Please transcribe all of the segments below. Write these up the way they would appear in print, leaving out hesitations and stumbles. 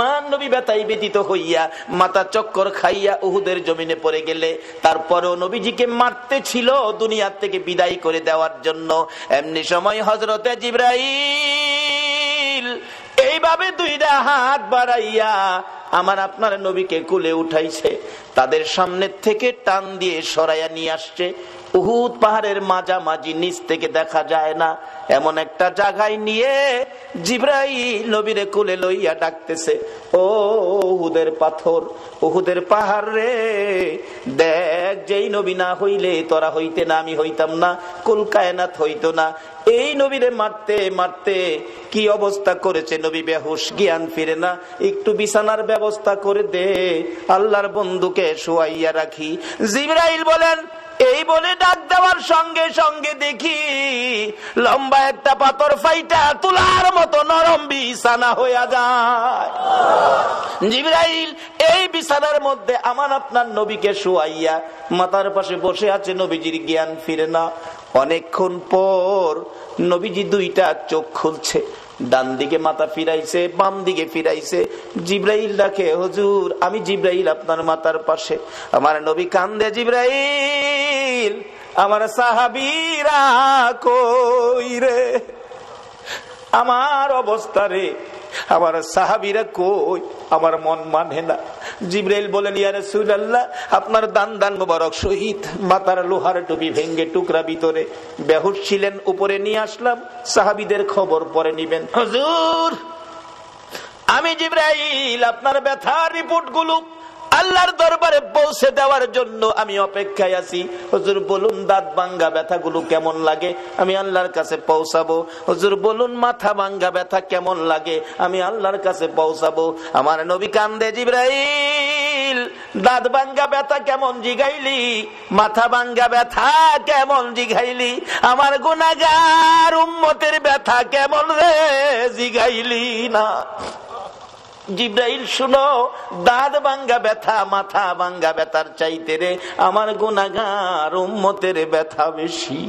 মান নবী ব্যথায় ব্যথিত হইয়া মাথা চক্কর খাইয়া উহুদের জমিনে পড়ে গেলে তারপরেও নবীজিকে মারতে ছিল দুনিয়া থেকে বিদায় করে দেওয়ার জন্য। এমনি সময় হযরতে জিবরাইল এইভাবে দুইটা হাত বাড়াইয়া আমার আপনার নবীকে কুলে উঠাইছে, তাদের সামনে থেকে টান দিয়ে সরাইয়া নিয়ে আসছে। উহুদ পাহাড়ের মাঝামাঝি নিচ থেকে দেখা যায় না এমন একটা জায়গায় নিয়ে জিবরাইল নবীরে কুলে লইয়া ডাকতেছে, ও উহুদের পাথর, উহুদের পাহাড় রে, দেখ যেই নবী না হইলে তোরা হইতে না, আমি হইতাম না, কুল কায়নাত হইতো না। এই নবীরে মারতে মারতে কি অবস্থা করেছে, নবী বেহুশ, জ্ঞান ফিরে না, একটু বিছানার ব্যবস্থা করে দে, আল্লাহর বন্ধুকে শোয়াইয়া রাখি। জিবরাইল বলেন, এই বলে ডাক দেওয়ার সঙ্গে সঙ্গে দেখি লম্বা একটা পাথর ফাইটা তুলার মতো নরম বিছানা হইয়া যায়। জিবরাইল এই বিছানার মধ্যে আমার আপনার নবীকে শোয়াইয়া মাথার পাশে বসে আছে, নবীজির জ্ঞান ফিরে না। অনেকক্ষণ পর নবীজি দুইটা চোখ খুলছে, ডান দিকে মাথা ফিরাইছে, বাম দিকে ফিরাইছে। জিবরাইল ডাকে, হুজুর আমি জিবরাইল আপনার মাথার পাশে। আমার নবী কান্দে, জিবরাইল আমার সাহাবীরা কই রে, আমার অবস্থা রে, আমার সাহাবীরা কই, আমার মন মানে না। জিবরাইল বলেন, ইয়া রাসূলুল্লাহ আপনার দান দান মোবারক শহীদ, মাথার লোহার টুপি ভেঙ্গে টুকরা ভিতরে, বেহুশ ছিলেন, উপরে নিয়ে আসলাম, সাহাবীদের খবর পরে নিবেন। হুজুর আমি জিবরাইল আপনার ব্যথার রিপোর্ট গুলো আল্লাহর দরবারে পৌঁছে দেওয়ার জন্য আমি অপেক্ষায় আছি। হুজুর বলুন দাঁত ভাঙ্গা ব্যথাগুলো কেমন লাগে, আমি আল্লাহর কাছে পৌঁছাবো। হুজুর বলুন মাথা ভাঙ্গা ব্যথা কেমন লাগে, আমি আল্লাহর কাছে পৌঁছাবো। আমার নবী কান্দে, জিবরাইল দাঁত ভাঙ্গা ব্যথা কেমন জিগাইলি, মাথা ভাঙ্গা ব্যথা কেমন জিগাইলি, আমার গুনাহগার উম্মতের ব্যথা কেমন রে জিগাইলি না। জিবরাইল শুনো, দাঁত ভাঙ্গা ব্যথা মাথা ভাঙ্গা ব্যথার চাইতে রে আমার গুনাহগার উম্মতের ব্যথা বেশি।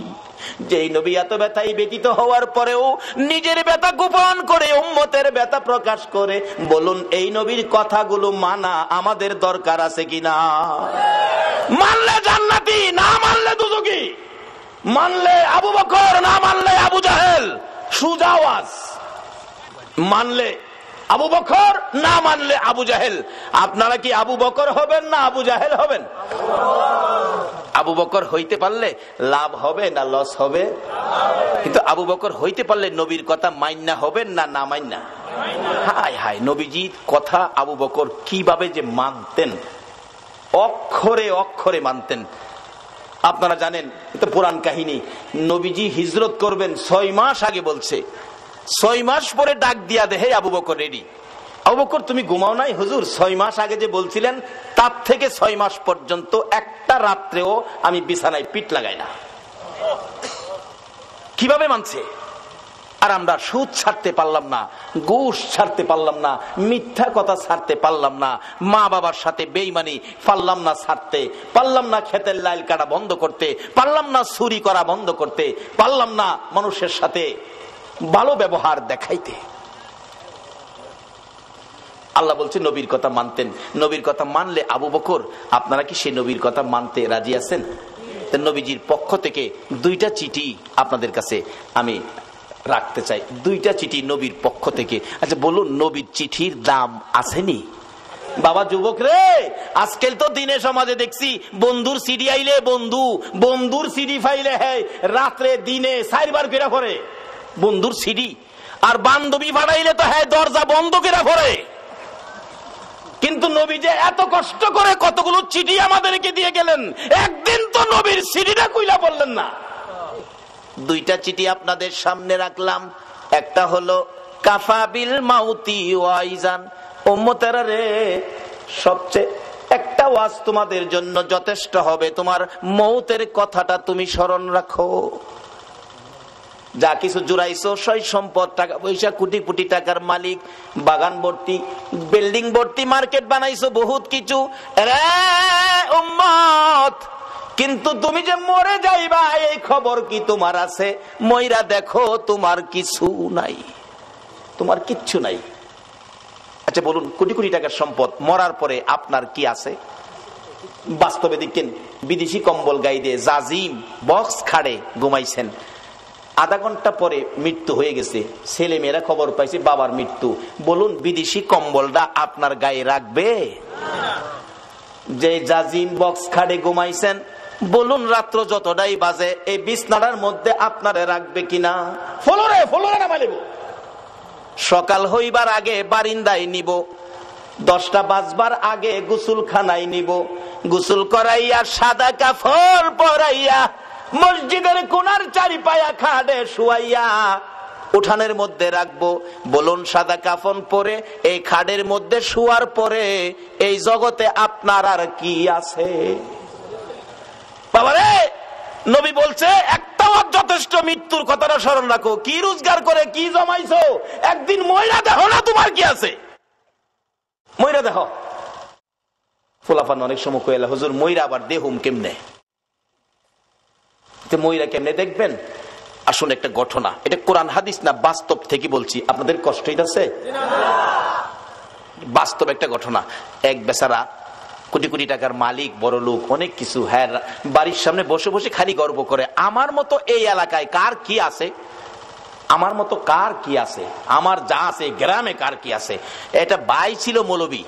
যেই নবী এত ব্যথায় ব্যতীত হওয়ার পরেও নিজের ব্যথা গোপন করে উম্মতের ব্যথা প্রকাশ করে, বলুন এই নবীর কথাগুলো মানা আমাদের দরকার আছে কিনা? মানলে জান্নাতি, না মানলে দুজকি। মানলে আবু বকর, না মানলে আবু জাহেল। সুজা আওয়াজ, মানলে আবু বকর, না মানলে আবু জাহেল। আপনারা কি আবু বকর হবেন না আবু জাহেল হবেন? আবু বকর হইতে পারলে লাভ হবে না লস হবে? কিন্তু আবু বকর হইতে পারলে নবীর কথা মাইন্না হবেন না না মাইন্না? হায় হায়, নবীজির কথা আবু বকর কিভাবে যে মানতেন, অক্ষরে অক্ষরে মানতেন। আপনারা জানেন, এটা পুরাণ কাহিনী, নবীজি হিজরত করবেন 6 মাস আগে বলছে, 6 মাস পরে ডাক দিয়া দে, হে আবু বকর রেডি। আবু বকর তুমি ঘুমাও নাই হুজুর? 6 মাস আগে যে বলছিলেন তার থেকে 6 মাস পর্যন্ত একটা রাত্রেও আমি বিছানায় পিঠ লাগাই না। কিভাবে মানছে? আর আমরা সুদ ছাড়তে পারলাম না, ঘুষ ছাড়তে পারলাম না, মিথ্যা কথা ছাড়তে পারলাম না, মা বাবার সাথে বেঈমানি পারলাম না ছাড়তে, পারলাম না ক্ষেতের লাইল কাটা বন্ধ করতে, পারলাম না চুরি করা বন্ধ করতে, পারলাম না মানুষের সাথে ভালো ব্যবহার দেখাইতে। আল্লাহ বলছে নবীর কথা মানতেন। নবীর কথা মানলে আবু বকর, আপনারা কি সেই নবীর কথা মানতে রাজি আছেন? নবীজির পক্ষ থেকে 2টা চিঠি আপনাদের কাছে আমি রাখতে চাই, 2টা চিঠি নবীর পক্ষ থেকে। আচ্ছা বলুন, নবীর চিঠির দাম আসেনি? বাবা যুবক রে, আজকাল তো দিনে সমাজে দেখছি বন্ধুর সিডি আইলে বন্ধুর সিডি ফাইলে হ্যাঁ রাত্রে দিনে 4 বার করে পড়ে বন্ধুর সিডি, আর বান্ধবী ফাটাইলে তো হ্যাঁ দরজা বন্ধ করে পড়ে। কিন্তু নবী যে এত কষ্ট করে কতগুলো চিঠি আমাদেরকে দিয়ে গেলেন, একদিন তো নবীর সিডিটা কইলা বললেন না। 2টা চিঠি আপনাদের সামনে রাখলাম। একটা হলো কাফাবিল মাউতি ওয়াইজান, উম্মতেরা রে সবচেয়ে একটা ওয়াজ তোমাদের জন্য যথেষ্ট হবে, তোমার মৌতের কথাটা তুমি স্মরণ রাখো। যা কিছু জুড়াইছো, সই সম্পদ, টাকা পয়সা, কোটি কোটি টাকার মালিক, বাগান ভর্তি, বিল্ডিং ভর্তি, মার্কেট বানাইছো, বহুত কিছু রে উম্মত, কিন্তু তুমি যে মরে যাইবা এই খবর কি তোমার আছে? মইরা দেখো তোমার কিছু নাই, তোমার কিচ্ছু নাই। আচ্ছা বলুন, কোটি কোটি টাকার সম্পদ, মরার পরে আপনার কি আছে? বাস্তবে দেখেন, বিদেশি কম্বল গায়ে দিয়ে জাজিম বক্স খাড়ে ঘুমাইছেন, আধা ঘন্টা পরে মৃত্যু হয়ে গেছে, ছেলে মেয়েরা খবর পাইছে বাবার মৃত্যু। বলুন, বিদেশি কম্বলটা আপনার গায়ে রাখবে? যে জাজিম বক্স খাড়ে ঘুমাইছেন, বলুন রাত্র যতটাই বাজে এই বিছনাটার মধ্যে আপনারে রাখবে কিনা? ফলরে ফলরে নামা নেব, সকাল হইবার আগে বারিন্দায় নিব, 10টা বাজবার আগে গোসলখানায় নিব, গোসল করাইয়া সাদা কাপড় পরাইয়া মসজিদের কোনার চারিপায়া খাটে শুয়াইয়া উঠানের মধ্যে রাখবো। বলুন, সাদা কাফন পরে এই খাটের মধ্যে শুয়ার পরে এই জগতে আপনার আর কি আছে? বাবারে, নবী বলছে একটা যথেষ্ট, মৃত্যুর কথাটা স্মরণ রাখো। কি রোজগার করে কি জমাইছো, একদিন ময়রা দেখো না তোমার কি আছে, ময়রা দেখো। ফুলাফান অনেক সময় কইলা, হুজুর ময়রা আবার দেহুম কেমনে? ময়রা কেমনে দেখবেন? আসুন একটা ঘটনা, এটা কোরআন হাদিস না, বাস্তব থেকে বলছি, আপনাদের কষ্ট হইতাছে? বাস্তব একটা ঘটনা। এক বেচারা কোটি কোটি টাকার মালিক, বড় লোক, অনেক কিছু, হ্যাঁ, বাড়ির সামনে বসে বসে খালি গর্ব করে, আমার মতো এই এলাকায় কার কি আছে, আমার মতো কার কি আছে, আমার যা আছে গ্রামে কার কি আছে। এটা ভাই ছিল মৌলবী,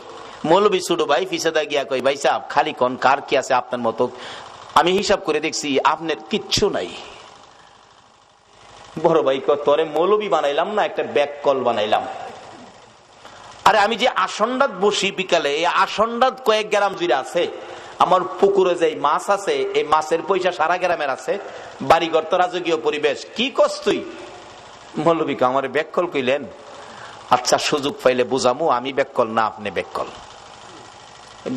মৌলবী ছোট ভাই ফিসাদা গিয়া কই, ভাই সাহেব খালি কোন কার কি আছে আপনার মতো? আমি হিসাব করে দেখছি আপনার কিচ্ছু নাই। বড় ভাই কয়, তোরে মৌলবী বানাইলাম না, একটা ব্যাক কল বানাইলাম। আরে আমি যে আসন্ডাত বসি বিকালে, এই আসন্ডাত কয়েক গ্রাম জুড়ে আছে, আমার পুকুরে যে মাছ আছে এই মাছের পয়সা সারা গ্রামের আছে, বাড়িঘর তো রাজকীয় পরিবেশ, কি কস তুই? মৌলবী আমার ব্যাককল কইলেন, আচ্ছা সুযোগ পাইলে বুঝামু, আমি ব্যাককল না, আপনি ব্যাককল।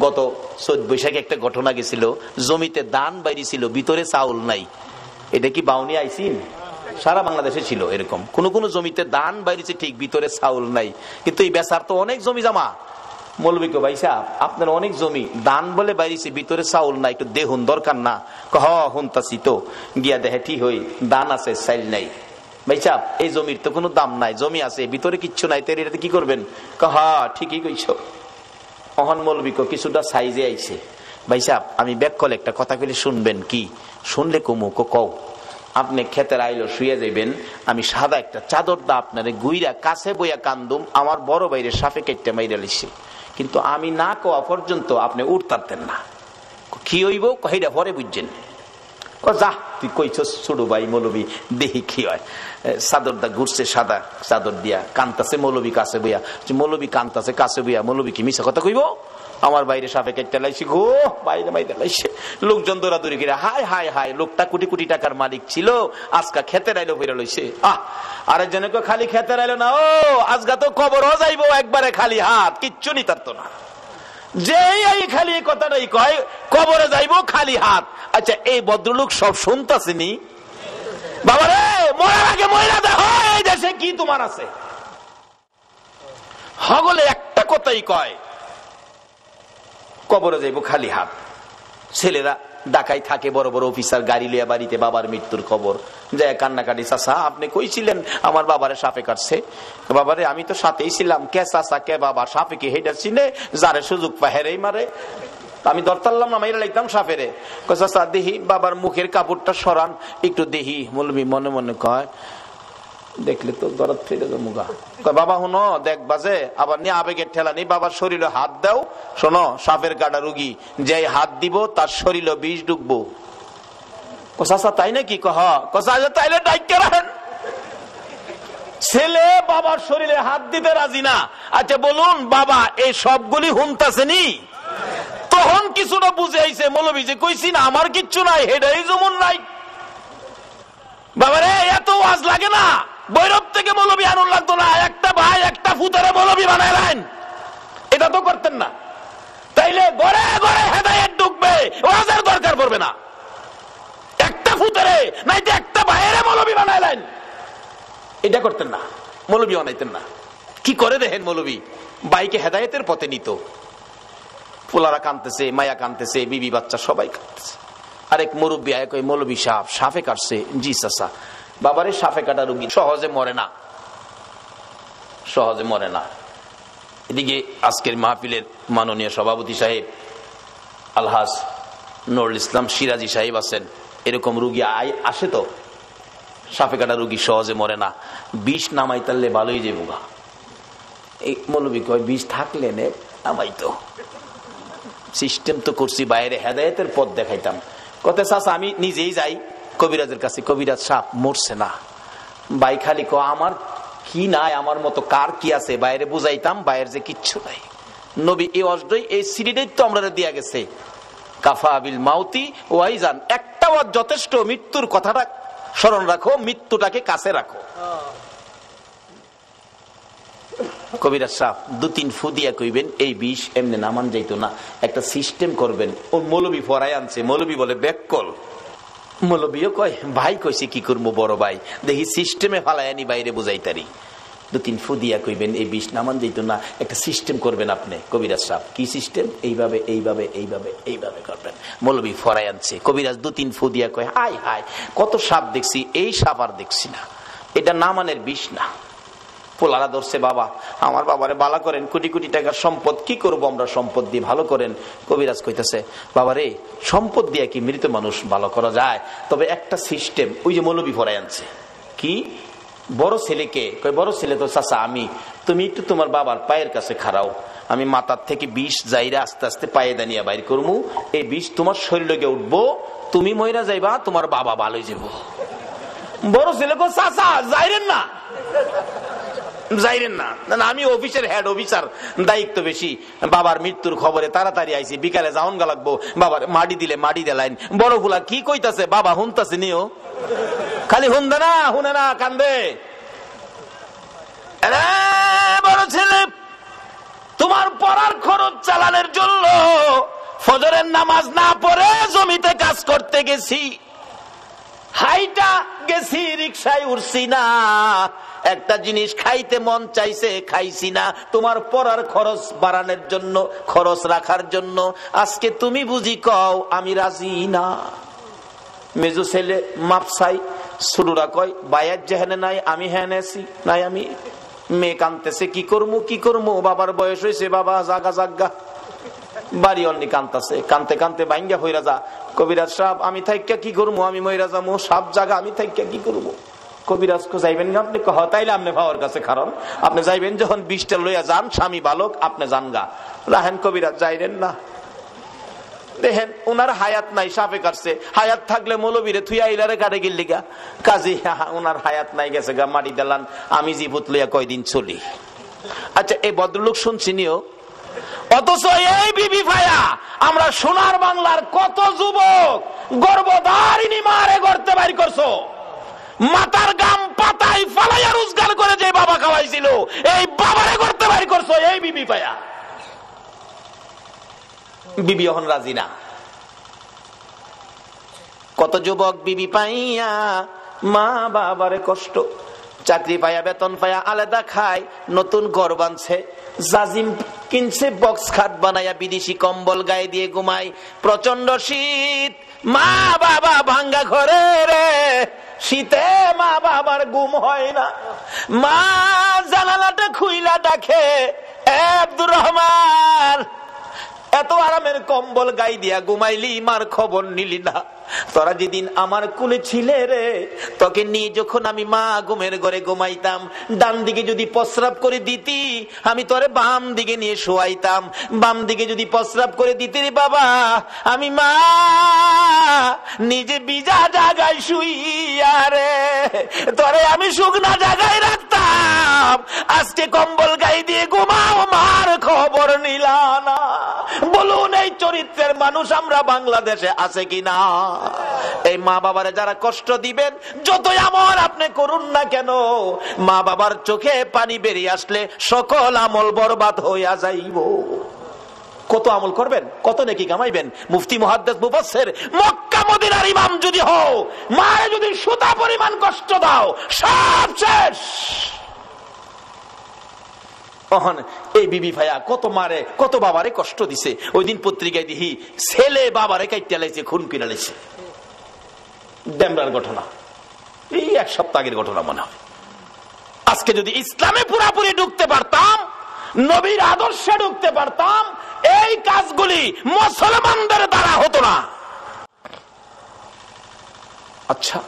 গত 14 বৈশাখে একটা ঘটনা গেছিল, জমিতে ধান বাইরে ছিল, ভিতরে চাউল নাই। এটা কি বাউনি আইসিন? সারা বাংলাদেশে ছিল এরকম, কোন কোন জমিতে ধান বাইরেছে ঠিক, ভিতরে চাউল নাই। কিন্তু এই বেচার তো অনেক জমি জমা। মৌলবী কো, ভাই সাহেব আপনার অনেক জমি, ধান বলে বাইরেছে, ভিতরে চাউল নাই, একটু দেহুন দরকার না? হুনতাছি তো, গিয়া দেখে ঠিক হই, ধান আছে চাইল নাই। ভাই সাহেব এই জমির তো কোনো দাম নাই, জমি আছে ভিতরে কিচ্ছু নাই, তো এটাতে কি করবেন? ঠিকই কইছো। অহন মৌলবী কো, কিছুটা সাইজে আইছে। ভাই সাহেব আমি ব্যাককল একটা কথা কইলে শুনবেন কি? শুনলে কুমু কও। আপনি ক্ষেতের আইলো শুয়ে যাইবেন, আমি সাদা একটা চাদর দা আপনারে গুইরা কাছে বইয়া কান্দুম, আমার বড় বাইরে সাপে কেটে মাইরা লিছে, কিন্তু আমি না কোয়া পর্যন্ত আপনি উঠতারতেন না। কি হইব কহিটা পরে বুঝছেন। যা তুই কইছস ছোট ভাই মৌলবী, দেখি কি হয়। চাদর দা ঘুরছে, সাদা চাদর দিয়া কান্তাছে মৌলবী কাছে বইয়া। মৌলবী কান্তাছে কাছে বইয়া, মৌলবী কি মিছা কথা কইব? আমার বাইরে সাপে কেটে লাইছি গো, বাইরে বাইরে লাইছে। লোকজন দৌড়াদৌড়ি করে, হায় হায় হায়, লোকটা কোটি কোটি টাকার মালিক ছিল, আজকা খেতে রাইলো ফিরে লইছে। আরেকজনে খালি খেতে রাইলো না, ও আজকা তো কবরও যাইবো একবারে খালি হাত, কিচ্ছু নি তার তো না। যে এই খালি এই কথাটাই কয়, কবরে যাইবো খালি হাত। আচ্ছা এই ভদ্রলোক সব শুনতাছেনি? বাবারে, মরার আগে মহিলা দেখো এই দেশে কি তোমার আছে। হগলে একটা কথাই কয়, কবরে যাইবো খালি হাত। ছেলেরা ঢাকায় থাকে, বড় বড় অফিসার, গাড়ি লিয়া বাড়িতে বাবার মৃত্যুর খবর যায়, কান্নাকাটি, চাচা আপনি কইছিলেন আমার বাবারে সাপে কাটছে। বাবারে আমি তো সাথেই ছিলাম। কে চাচা কে বাবা, সাপে কি হেডার চিনে? যারে সুযোগ পায় হেরেই মারে। আমি দরতারলাম না, মাইরা লাগতাম সাপেরে। চাচা দেহি বাবার মুখের কাপড়টা সরান একটু দেহি। মৌলবী মনে মনে কয়, দেখলে তো দরদ ফেলে মুগা। বাবা হুনো দেখ বাজে, আবার নিয়ে আবেগের ঠেলা নেই, বাবার শরীরে হাত দাও। শোনো, সাপের গাড়া রুগী, যে হাত দিব তার শরীরে বিষ ঢুকবো। চাচা তাই নাকি? তাইলে ডাইকে রাখেন। ছেলে বাবার শরীরে হাত দিতে রাজি না। আচ্ছা বলুন, বাবা এই সবগুলি হুনতাছেনি? তখন কিছুটা বুঝে আইছে, মৌলবী যে কইছি না আমার কিচ্ছু নাই, হেডাই যেমন নাই। বাবারে এত ওয়াজ লাগে না, বৈরব থেকে মৌলবী আনুন লাগতো না, একটা ভাই একটা ফুতারে মৌলবী বানাইলেন, এটা তো করতেন না। তাইলে ঘরে ঘরে হেদায়েত ঢুকবে, ওয়াজের দরকার পড়বে না। একটা ফুতারে নাই যে একটা ভাইয়েরে মৌলবী বানাইলেন, এটা করতেন না, মৌলবী বানাইতেন না। কি করে দেখেন মৌলবী বাইকে হেদায়েতের পথে নিত। পোলারা কানতেছে, মায়া কানতেছে, বিবি বাচ্চা সবাই কানতেছে। আরেক মুরব্বী আয় কই, মৌলবী সাহেব সাপে কাটছে। জি চাচা। বাবারে সাপে কাটা রুগী সহজে মরে না, সহজে মরে না। এদিকে আজকের মাহফিলের মাননীয় সভাপতি সাহেব আলহাজ নুরুল ইসলাম সিরাজি সাহেব আছেন। এরকম রুগী আসে তো, সাপে কাটা রুগী সহজে মরে না, বিষ নামাই তাহলে ভালোই যাবো গা। এই মৌলবী কয় বিষ থাকলে নে নামাই, তো সিস্টেম তো করছি, বাইরে হেদায়েতের পথ দেখাইতাম। কথা চাচা আমি নিজেই যাই কবিরাজের কাছে, কবিরাজ সাপ মরছে না। বাই খালি ক আমার কি নাই, আমার মতো কার কি আছে, বাইরে বুঝাইতাম বাইরের যে কিচ্ছু নাই। নবী এই অজডই এই সিরিটাই তো আমরা দিয়া গেছে, কাফা বিল মাউতি ওয়াইজান, একটা ওয়াজ যথেষ্ট। মৃত্যুর কথাটা স্মরণ রাখো, মৃত্যুটাকে কাছে রাখো। কবিরাজ সাহেব 2-3 ফু দিয়া কইবেন এই বিষ এমনি নামান যাইতো না, একটা সিস্টেম করবেন। ও মৌলবী ফরাই আনছে, মৌলবী বলে ব্যাককল। মৌলবীও কয় ভাই কইছে কি করবো বড় ভাই, দেখি সিস্টেমে ফালাই আনি বাইরে বুঝাইতারি। 2-3 ফু দিয়া কইবেন এই বিষ নামান যাইতো না, একটা সিস্টেম করবেন আপনি। কবিরাজ সাহেব কি সিস্টেম? এইভাবে এইভাবে এইভাবে এইভাবে করবেন। মৌলবী ফরাই আনছে, কবিরাজ 2-3 ফু দিয়া কয় হাই হাই কত সাপ দেখছি, এই সাপ আর দেখছি না, এটা নামানের বিষ না। পোলারা ধরছে, বাবা আমার বাবারে ভালো করেন, কোটি কোটি টাকার সম্পদ, কি করব আমরা সম্পদ দিয়ে, ভালো করেন। কবিরাজ কইতেছে বাবারে সম্পদ দিয়ে কি মৃত মানুষ ভালো করা যায়? তবে একটা সিস্টেম, ওই যে মৌলবী ফরাই আনছে। কি? বড় ছেলেকে কই, বড় ছেলে তো চাচা আমি, তুমি একটু তোমার বাবার পায়ের কাছে খাড়াও, আমি মাথার থেকে বিষ যাইরা আস্তে আস্তে পায়ে দানিয়া বাইর করবো, এই বিষ তোমার শরীরে উঠবো, তুমি মইরা যাইবা, তোমার বাবা ভালোই যাব। বড় ছেলে কো চাচা যাইরেন না, যাইরেন না, আমি অফিসের হেড অফিসার, দায়িত্ব বেশি, বাবার মৃত্যুর খবরে তাড়াতাড়ি আইছি, বিকালে যাওন গা লাগবো, বাবার মাটি দিলে মাটি দেলাইন। বড় ফুলা কি কইতাছে, বাবা হুনতাছে নিও, খালি হুনদে না, হুনে না, কান্দে। বড় ছেলে তোমার পড়ার খরচ চালানোর জন্য ফজরের নামাজ না পড়ে জমিতে কাজ করতে গেছি, হাইটা গেছি, রিক্সায় উঠছি না, একটা জিনিস খাইতে মন চাইছে খাইছি না, তোমার পড়ার খরচ বাড়ানোর জন্য, খরচ রাখার জন্য, আজকে তুমি বুঝি কও আমি রাজি না। মেজু ছেলে মাপসাই, ছোটরা কয় বাইয়ার যেখানে নাই আমি হ্যাঁ নেছি নাই, আমি মেয়ে কানতেছে কি করবো কি করবো, বাবার বয়স হয়েছে, বাবা জাগা জাগা, বাড়ি অন্যি কানতেছে, কানতে কানতে বাইঙ্গা হইরা যা। কবিরাজ সাহেব আমি থাইকা কি করবো, আমি মইরা যাবো, সাপ জাগা আমি থাইকা কি করবো? কবিরাজ কো যাইবেন না আপনি? তাইলে আপনি ভাওয়ার কাছে কারণ আপনি যাইবেন যখন বিষটা লইয়া যান, স্বামী বালক আপনি যান গা, রাহেন। কবিরাজ যাইরেন না, দেখেন উনার হায়াত নাই, সাপে কাটছে, হায়াত থাকলে মৌলবীরে থুইয়া ইলারে কাটে গিল লিগা, কাজী উনার হায়াত নাই, গেছে গা মাটি দিলান, আমি জীবত লইয়া কয়দিন চলি। আচ্ছা এই ভদ্রলোক শুনছি নিও, অথচ এই বিবি ভাইয়া আমরা সোনার বাংলার কত যুবক গর্ভধারিণী মারে গর্তে বাইর করছো, মাথার গাম পাতায় ফালাইয়া রোজগার করে যে বাবা খাওয়াইছিল, এই বাবারে গর্তে বাইর করছো এই বিবি ভাইয়া। বিবি এখন রাজি না। কত যুবক বিবি পাইয়া মা বাবারে কষ্ট, চাকরি পাইয়া বেতন পাইয়া আলাদা খায়, নতুন ঘর বানছে, জাজিম কিনছে, বক্স খাট বানাইয়া বিদেশি কম্বল গায়ে দিয়ে ঘুমায়, প্রচন্ড শীত, মা বাবা ভাঙ্গা ঘরে রে, শীতে মা বাবার ঘুম হয় না, মা জানালাটা খুইলা ডাকে আব্দুর রহমান, এত আরামের কম্বল গাই দিয়া ঘুমাইলি, মার খবর নিলি না, তোরা যেদিন আমার কুলে ছিলে রে, তোকে নিয়ে যখন আমি মা ঘুমের ঘরে ঘুমাইতাম, ডান দিকে যদি প্রস্রাব করে দিতি আমি তোরে বাম দিকে নিয়ে শোয়াইতাম, বাম দিকে যদি প্রস্রাব করে দিতি রে বাবা, আমি মা নিজে বিজা জায়গায় শুইয়া রে তোরে আমি শুকনা জায়গায় রাখতাম, আজকে কম্বল গাই দিয়ে ঘুমাও, মার খবর নিলা না। বলুন এই চরিত্রের মানুষ আমরা বাংলাদেশে আছে কিনা? এই মা বাবারে যারা কষ্ট দিবেন, যতই আমল আপনি করুন না কেন, মা বাবার চোখে পানি বেরিয়ে আসলে সকল আমল বরবাদ হইয়া যাইব। কত আমল করবেন, কত নেকি কামাইবেন? মুফতি মুহাদ্দিস মুফাসসির মক্কা মদিনার ইমাম যদি হও, মায়ে যদি সুতা পরিমাণ কষ্ট দাও, সব শেষ। এই বিবি ভাইয়া কত মারে কত বাবারে কষ্ট দিছে। ওই দিন পত্রিকায় দেখি ছেলে বাবারে কাইটা লাইছে, খুন কিনা লাইছে। ডেমরার ঘটনা, এই 1 সপ্তাহ আগের ঘটনা মনে হয়। আজকে যদি ইসলামে পুরাপুরি ঢুকতে পারতাম, নবীর আদর্শে ঢুকতে পারতাম, এই কাজগুলি মুসলমানদের দ্বারা হতো না। আচ্ছা,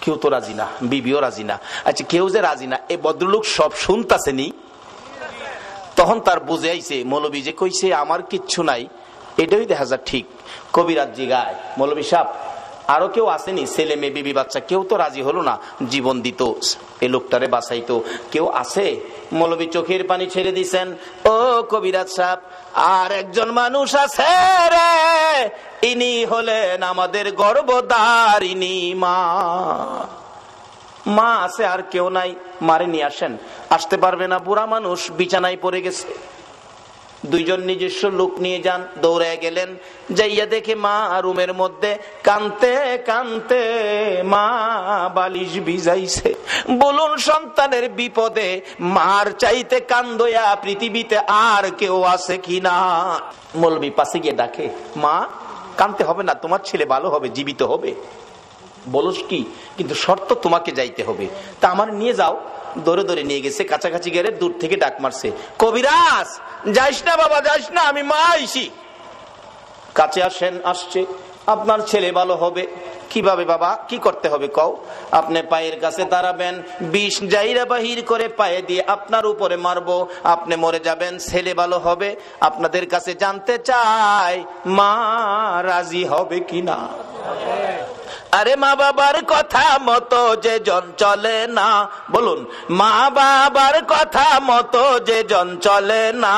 কেউ তো রাজি না, বিবিও রাজি না। আচ্ছা, কেউ যে রাজি না, এই ভদ্রলোক সব শুনতাছেনি। তখন তার বুঝে আইছে, মৌলবী যে কইছে আমার কিচ্ছু নাই, এটাই দেখা যায় ঠিক। কবিরাজ জিগায়, মৌলবী সাহেব আরো কেউ আসেনি? ছেলে মেয়ে বিবি বাচ্চা কেউ তো রাজি হলো না, জীবন দিত, এই লোকটারে বাঁচাইতো, কেউ আছে? মৌলবী চোখের পানি ছেড়ে দিছেন, ও কবিরাজ সাহেব আর একজন মানুষ আছে রে, ইনি হলেন আমাদের গর্ভধারিণী মা। মা আছে, আর কেউ নাই, মারে নিয়ে আসেন। আসতে পারবে না, বুড়া মানুষ বিছানায় পড়ে গেছে। দুইজন নিজস্ব লোক নিয়ে যান, দৌড়ে গেলেন, যাইয়া দেখে মা রুমের মধ্যে কানতে কানতে মা বালিশ ভিজাইছে। বলুন, সন্তানের বিপদে মার চাইতে কান্দয়া পৃথিবীতে আর কেউ আছে কিনা? মৌলবী পাশে গিয়ে ডাকে, মা কানতে হবে না, তোমার ছেলে ভালো হবে, জীবিত হবে। বলস কি, কিন্তু শর্ত তোমাকে যাইতে হবে। তা আমার নিয়ে যাও। দৌড়ে দৌড়ে নিয়ে গেছে, কাছাকাছি গেলে দূর থেকে ডাক মারছে, কবিরাজ যাইস না বাবা, যাইস না, আমি মা আইছি। কাছে আসেন। আসছে, আপনার ছেলে ভালো হবে। কিভাবে বাবা, কি করতে হবে কও? আপনি পায়ের কাছে দাঁড়াবেন, বিষ জাইরা বাহির করে পায়ে দিয়ে আপনার উপরে মারবো, আপনি মরে যাবেন, ছেলে ভালো হবে। আপনাদের কাছে জানতে চাই মা রাজি হবে কিনা? আরে মা বাবার কথা মতো যে জন চলে না, বলুন, মা বাবার কথা মতো যে জন চলে না,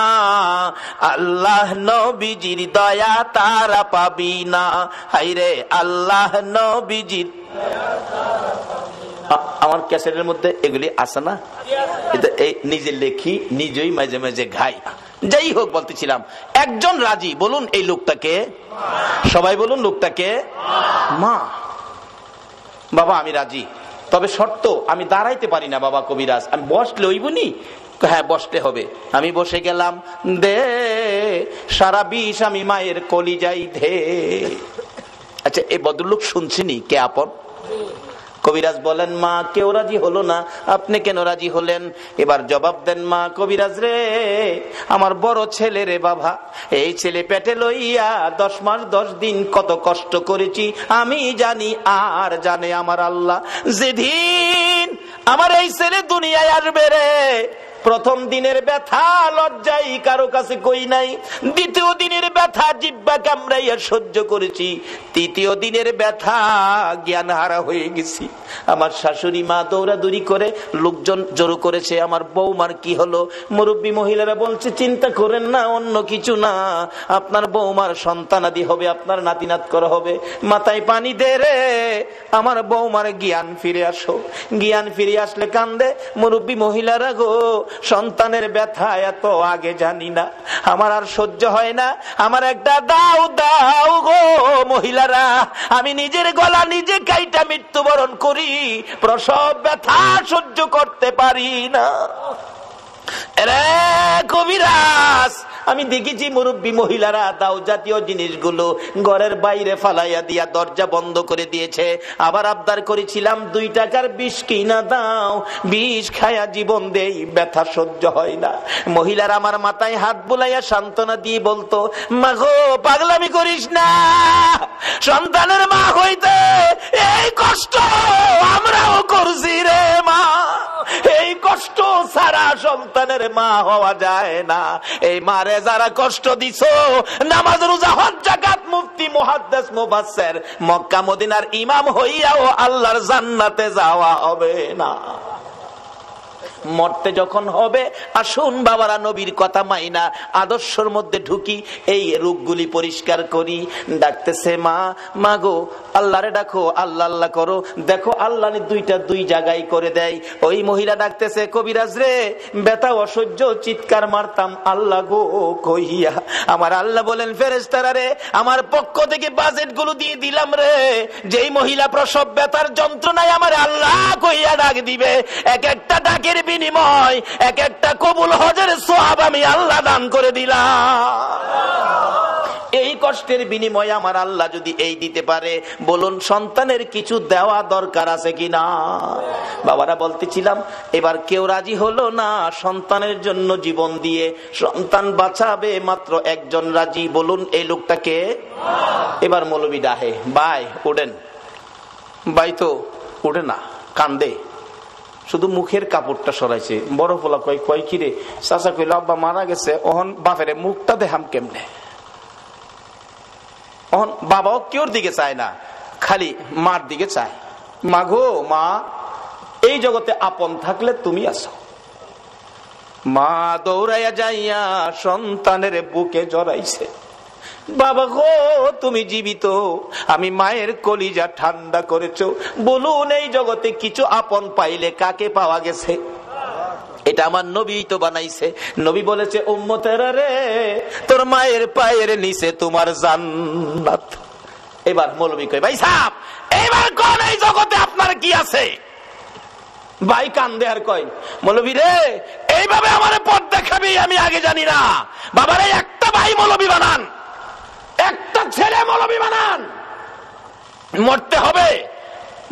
আল্লাহ নবীজির দয়া তারা পাবি না। হাইরে আল্লাহ নবীজির। আমার ক্যাসেটের মধ্যে এগুলি আছে না, নিজে লেখি, নিজেই মাঝে মাঝে গাই। যাই হোক, বলতেছিলাম একজন রাজি। বলুন এই লোকটাকে, সবাই বলুন লোকটাকে মা। বাবা আমি রাজি, তবে শর্ত আমি দাঁড়াইতে পারি না বাবা কবিরাজ, আমি বসলে হইবনি? হ্যাঁ বসতে হবে। আমি বসে গেলাম, দে সারা বিষ আমি মায়ের কলিজাই ধে। আচ্ছা, এই ভদ্রলোক শুনছিনি কে আপন? কবিরাজ বলেন, মা কেউ রাজি হলো না, আপনি কেন রাজি হলেন? এবার জবাব দেন, মা কবিরাজ রে, আমার বড় ছেলে রে বাবা, এই ছেলে পেটে লইয়া 10 মাস 10 দিন কত কষ্ট করেছি আমি জানি, আর জানে আমার আল্লাহ। যেদিন আমার এই ছেলে দুনিয়ায় আসবে রে, প্রথম দিনের ব্যথা লজ্জাই কারো কাছে কই নাই, দ্বিতীয় দিনের ব্যথা জিহ্বা কামড়াইয়া সহ্য করেছি, তৃতীয় দিনের ব্যথা জ্ঞান হারা হয়ে গেছি। আমার শাশুড়ি মা দৌড়াদৌড়ি করে, লোকজন জড়ো করেছে, আমার বৌমার কি হলো? মুরব্বী মহিলারা বলছে, চিন্তা করেন না, অন্য কিছু না, আপনার বৌমার সন্তানাদি হবে, আপনার নাতিনাত করা হবে। মাথায় পানি দে রে, আমার বৌমার জ্ঞান ফিরে আসো। জ্ঞান ফিরে আসলে কান্দে, মুরব্বী মহিলারা গো, সন্তানের ব্যথা এত আগে জানি না, আমার আর সহ্য হয় না, আমার একটা দাও দাও গো মহিলারা, আমি নিজের গলা নিজে কাইটা মৃত্যুবরণ করি, প্রসব ব্যথা সহ্য করতে পারি না। রে কবিরাজ, আমি দেখেছি মুরব্বী মহিলারা দাও জাতীয় জিনিসগুলো ঘরের বাইরে ফালাইয়া দিয়া দরজা বন্ধ করে দিয়েছে। আবার আবদার করেছিলাম 2 টাকার বিষ কিনা দাও, বিষ খায়া জীবন দেই, ব্যথা সহ্য হয় না। মহিলারা আমার মাথায় হাত বুলাইয়া সান্ত্বনা দিয়ে বলতো, মা গো পাগলামি করিস না, সন্তানের মা হইতে এই কষ্ট আমরাও করছি রে মা, এই কষ্ট ছাড়া সন্তানের মা হওয়া যায় না। এই মারে যারা কষ্ট দিছো, নামাজ রোজা হজ যাকাত মুফতি মুহাদ্দিস মুফাসসির মক্কা মদিনার ইমাম হইয়াও আল্লাহর জান্নাতে যাওয়া হবে না। মরতে যখন হবে, আসুন বাবারা নবীর কথা মাইনা আদর্শের মধ্যে ঢুকি, এই রোগগুলি পরিষ্কার করি। ডাকতেছে, মা মা গো, আল্লাহরে ডাকো, আল্লাহ আল্লাহ করো, দেখো আল্লাহ 2টা 2 জায়গায় করে দেয়। ওই মহিলা ডাকতেছে, কবিরাজ রে, ব্যথা অসহ্য, চিৎকার মারতাম আল্লাহ গো কইয়া। আমার আল্লাহ বলেন, ফেরেশতারা রে, আমার পক্ষ থেকে বাজেট গুলো দিয়ে দিলাম রে, যেই মহিলা প্রসব ব্যথার যন্ত্রণায় আমার আল্লাহ কইয়া ডাক দিবে, এক একটা ডাকের বিনিময় এক একটা কবুল হজের সওয়াব আমি আল্লাহ দান করে দিলাম। এই কষ্টের বিনিময়ে আমার আল্লাহ যদি এই দিতে পারে, বলুন সন্তানের কিছু দেওয়া দরকার আছে কিনা? বাবারা বলতেছিলাম, এবার কেউ রাজি হলো না সন্তানের জন্য জীবন দিয়ে সন্তান বাঁচাবে, মাত্র একজন রাজি। বলুন এই লোকটাকে? এবার মৌলবী ডাহে, ভাই ওঠেন। ভাই তো ওঠে না, কান্দে, শুধু মুখের কাপড়টা সরাইছে। বড় পোলা কয় কিরে? চাচা কইল আব্বা মারা গেছে, ওহন বাপের মুখটা দেখাম কেমনে? ওহন বাবাও কেউর দিকে চায় না, খালি মার দিকে চায়। মা গো মা, এই জগতে আপন থাকলে তুমি আছো। মা দৌড়াইয়া যাইয়া সন্তানের বুকে জড়াইছে, বাবা গো তুমি জীবিত, আমি মায়ের কলিজা ঠান্ডা করেছো। বলুন এই জগতে কিছু আপন পাইলে কাকে পাওয়া গেছে? এটা আমার নবী তো বানাইছে। নবী বলেছে, উম্মতেরা রে, তোর মায়ের পায়ের নিচে তোমার জান্নাত। এবার মৌলবী কয়, ভাই সাহেব এবার কোন এই জগতে আপনার কি আছে? ভাই কান্দে আর কয়, মৌলবী রে এইভাবে আমার পথ দেখাবি আমি আগে জানি না। বাবারে একটা ভাই মৌলবী বানান, একটা ছেলে মৌলবী বানান, মরতে হবে।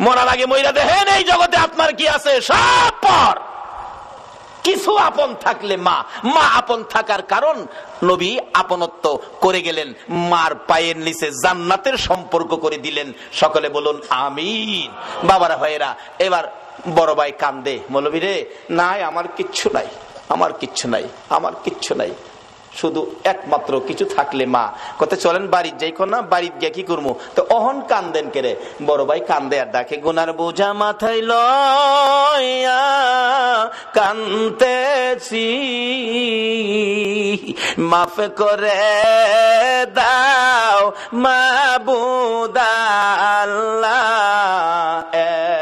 মরার আগে মইরা দেখেন এই জগতে আপনার কি আছে। সব পর কিছু আপন থাকলে মা, মা আপন থাকার কারণ নবী আপনত্ব করে গেলেন, মার পায়ের নিচে জান্নাতের সম্পর্ক করে দিলেন। সকলে বলুন আমিন। বাবারা ভাইয়েরা, এবার বড় ভাই কান্দে, মৌলবী রে নাই আমার কিচ্ছু নাই, আমার কিচ্ছু নাই, আমার কিচ্ছু নাই, শুধু একমাত্র কিছু থাকলে মা। কত চলেন বাড়ির যাই, না বাড়ির গিয়ে কি করবো? তো অহন কান্দেন কেরে? বড় ভাই কান্দে আর ডাকে, গুনার বোঝা মাথায় লইয়া কান্দেছি, মাফ করে দাও মাবুদ আল্লাহ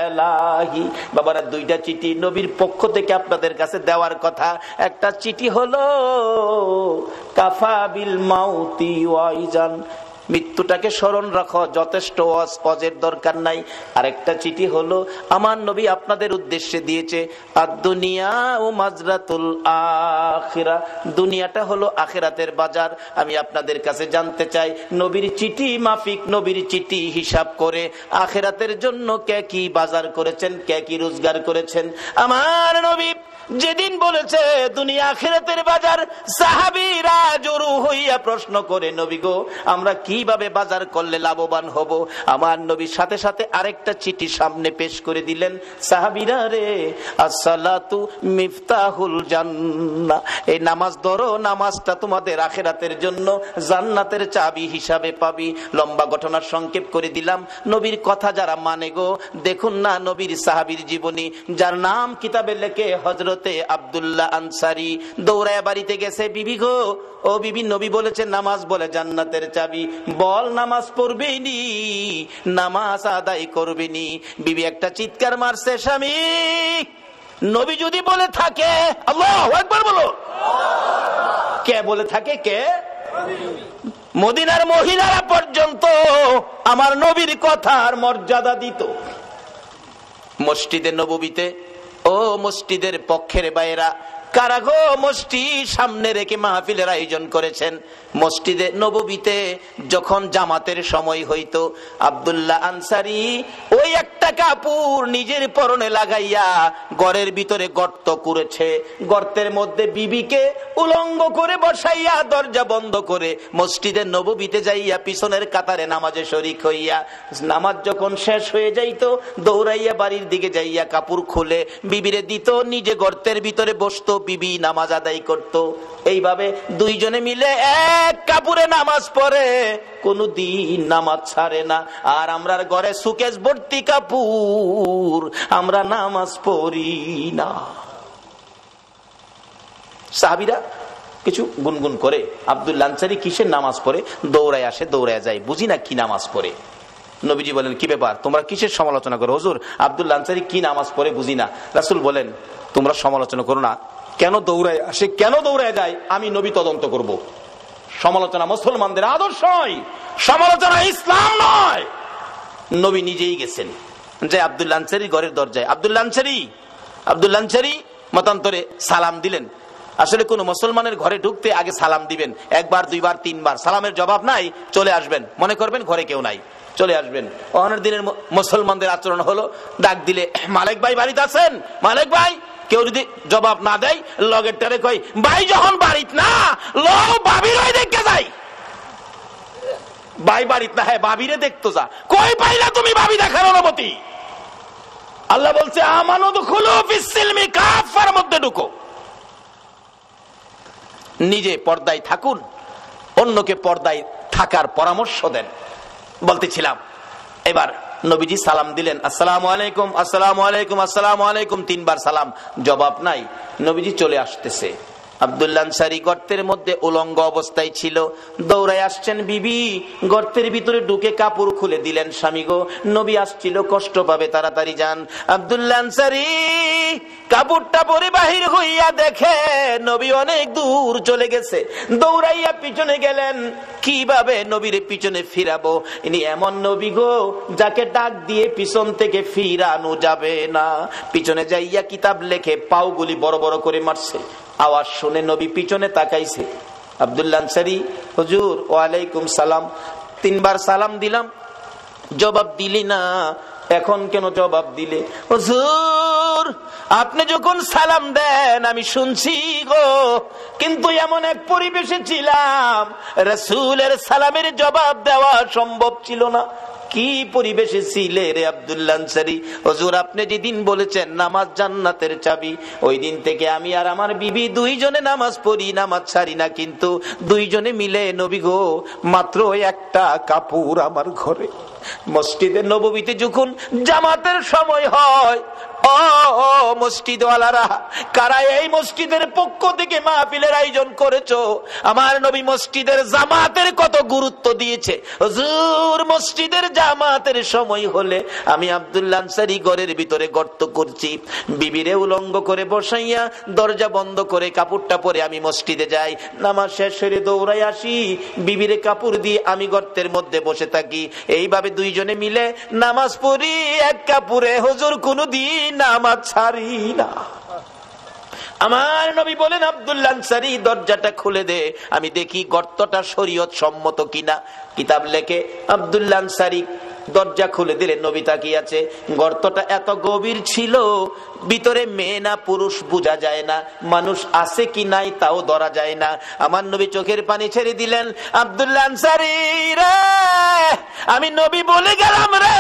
এলাহি। বাবারা দুইটা চিঠি নবীর পক্ষ থেকে আপনাদের কাছে দেওয়ার কথা। একটা চিঠি হলো কাফা বিল মাউতি ওয়াইজান, মৃত্যুটাকে স্মরণ রাখো, যথেষ্ট ওয়াজের দরকার নাই। আরেকটা চিঠি হলো আমার নবী আপনাদের উদ্দেশ্যে দিয়েছে, আদ-দুনিয়া ও মাজরাতুল আখিরা, দুনিয়াটা হলো আখিরাতের বাজার। আমি আপনাদের কাছে জানতে চাই, নবীর চিঠি মাফিক, নবীর চিঠি হিসাব করে আখিরাতের জন্য কে কি বাজার করেছেন, কে কি রোজগার করেছেন? আমার নবী যেদিন বলেছে দুনিয়া আখিরাতের বাজার, সাহাবীরা জড়ো হইয়া প্রশ্ন করে, নবী গো আমরা কিভাবে বাজার করলে লাভবান হব? আমার নবী সাথে সাথে আরেকটা চিঠি সামনে পেশ করে দিলেন, সাহাবীরা রে, আসসালাতু মিফতাহুল জান্নাহ, এই নামাজ ধরো, নামাজটা তোমাদের আখিরাতের জন্য জান্নাতের চাবি হিসাবে পাবি। লম্বা ঘটনার সংক্ষেপ করে দিলাম। নবীর কথা যারা মানে গো, দেখুন না নবীর সাহাবীর জীবনী, যার নাম কিতাবে লেখে হযরত আব্দুল্লাহ আনসারী, দৌড়ায় বাড়িতে গেছে, বিবি গো ও বিবি, নবী বলেছেন নামাজ বলে জান্নাতের চাবি, বল নামাজ পড়বে নি, নামাজ আদায় করবে নি? বিবি একটা চিৎকার মারছে, স্বামী নবী যদি বলে থাকে, আল্লাহু আকবার বলো, কে বলে থাকে? কে? মদিনার মহিলারা পর্যন্ত আমার নবীর কথার মর্যাদা দিত। মসজিদে নববীতে, ও মসজিদের পক্ষের বাইরা কারা গো মসজিদ সামনে রেখে মাহফিলের আয়োজন করেছেন? মসজিদে নববীতে যখন জামাতের সময় হইতো, আব্দুল্লাহ আনসারী ওই একটা কাপড় নিজের পরনে লাগাইয়া ঘরের ভিতরে গর্ত করেছে, গর্তের মধ্যে বিবিকে উলঙ্গ করে বসাইয়া দরজা বন্ধ করে মসজিদে নববীতে যাইয়া পিছনের কাতারে নামাজে শরীক হইয়া, নামাজ যখন শেষ হয়ে যাইতো দৌড়াইয়া বাড়ির দিকে যাইয়া কাপড় খুলে বিবিরে দিত, নিজে গর্তের ভিতরে বসতো, বিবি নামাজ আদায় করত। এইভাবে দুইজনে মিলে এক কাপড়ে নামাজ পড়ে, কোনদিন নামাজ ছাড়ে না। আর আমরার ঘরে সুকেশ ভর্তি কাপড়, আমরা নামাজ পড়ি না। সাহাবীরা কিছু গুনগুন করে, আব্দুল্লাহ আনসারী কিসের নামাজ পড়ে? দৌড়ায় আসে, দৌড়ায় যায়, বুঝি না কি নামাজ পড়ে। নবীজি বলেন, কি ব্যাপার, তোমরা কিসের সমালোচনা করো? হুজুর আব্দুল্লাহ আনসারী কি নামাজ পড়ে বুঝি না। রাসূল বলেন, তোমরা সমালোচনা করো না, কেন দৌড়ায় আসে, কেন দৌড়ায় যায়, আমি নবী তদন্ত করব। সমালোচনা মুসলমানদের আদর্শ নয়, সমালোচনা ইসলাম নয়। নবী নিজেই গেছেন, যে আব্দুল্লাহ আনসারী ঘরের দরজায়, আব্দুল্লাহ আনসারী মতান্তরে সালাম দিলেন, আসলে কোন মুসলমানের ঘরে ঢুকতে আগে সালাম দিবেন, একবার দুইবার তিনবার, সালামের জবাব নাই চলে আসবেন, মনে করবেন ঘরে কেউ নাই, চলে আসবেন। অনেক দিনের মুসলমানদের আচরণ হলো ডাক দিলে মালিক ভাই বাড়িতে আছেন, মালিক ভাই, কেউ যদি জবাব না দেয় লগের টারে কই ভাই যখন বাড়িত না লো বাবির ওই দেখতে যাই, ভাই বাড়িত না, হ্যাঁ বাবিরে দেখতো যা, কই পাইলা তুমি ভাবি দেখার অনুমতি? আল্লাহ বলছে আমানু দুখুলু ফিস সিলমি কাফার মধ্যে ঢুকো। নিজে পর্দায় থাকুন, অন্যকে পর্দায় থাকার পরামর্শ দেন। বলতেছিলাম এবার নবীজি সালাম দিলেন, আসসালামু আলাইকুম, আসসালামু আলাইকুম, আসসালামু আলাইকুম, তিনবার সালাম, জবাব নাই। নবীজি চলে আসতেছে। আব্দুল্লাহ আনসারী গর্তের মধ্যে উলঙ্গ অবস্থায় ছিল, দৌড়ায় আসছেন বিবি, গর্তের ভিতরে ঢুকে কাপড় খুলে দিলেন, স্বামী গো নবী আসছিল, কষ্ট পাবে, তাড়াতাড়ি যান। আব্দুল্লাহ আনসারী কাপড়টা পরে বাহির হইয়া দেখে নবী অনেক দূর চলে গেছে, দৌড়াইয়া পিছনে গেলেন, কিভাবে নবীর পিছনে ফিরাবো, ইনি এমন নবী গো যাকে ডাক দিয়ে পিছন থেকে ফিরানো যাবে না। পিছনে যাইয়া কিতাব লেখে পাওগুলি বড় বড় করে মারছে, আওয়াজ শুনে নবী পিছনে তাকাইছে। আব্দুল্লাহ আনসারী, হুজুর ওয়ালাইকুম সালাম, তিনবার সালাম দিলাম, জবাব দিলি না, এখন কেন জবাব দিলে? হুজুর আপনি যখন সালাম দেন আমি শুনছি গো, কিন্তু এমন এক পরিবেশে ছিলাম রাসূলের সালামের জবাব দেওয়া সম্ভব ছিল না। কি পরিবেশে ছিলে রে আব্দুল্লাহ আনসারী? হুজুর আপনি যেদিন বলেছেন নামাজ জান্নাতের চাবি, ওই দিন থেকে আমি আর আমার বিবি দুইজনে নামাজ পড়ি, নামাজ ছাড়ি না, কিন্তু দুইজনে মিলে নবী গো মাত্র একটা কাপড় আমার ঘরে। মসজিদে নববীতে যখন জামাতের সময় হয়, ও মসজিদওয়ালারা কারা এই মসজিদের পক্ষ থেকে মাহফিলের আয়োজন করেছো, আমার নবী মসজিদের জামাতের কত গুরুত্ব দিয়েছে। হুজুর মসজিদের জামাতের সময় হলে আমি আব্দুল্লাহ আনসারী ঘরের ভিতরে গর্ত করছি, বিবিরে উলঙ্গ করে বসাইয়া দরজা বন্ধ করে কাপড়টা পরে আমি মসজিদে যাই, নামাজ শেষ হয়ে দৌড়াই আসি, বিবিরে কাপড় দিয়ে আমি গর্তের মধ্যে বসে থাকি, এইভাবে দুইজনে মিলে নামাজ পড়ি এক কাপড়ে। হুজুর কোনদিন নামাজ ছাড়ি না। আমার নবী বলেন আব্দুল্লাহ আনসারী দরজাটা খুলে দে, আমি দেখি গর্তটা শরীয়ত সম্মত কিনা। কিতাব লেখে আব্দুল্লাহ আনসারী দরজা খুলে দিলেন, নবী তাকিয়ে আছে। গর্তটা এত গভীর ছিল, ভিতরে মেয়ে না পুরুষ বোঝা যায় না, মানুষ আছে কি নাই তাও ধরা যায় না। আমার নবী চোখের পানি ছেড়ে দিলেন, আব্দুল্লাহ আনসারী রে, আমি নবী বলে গেলাম রে,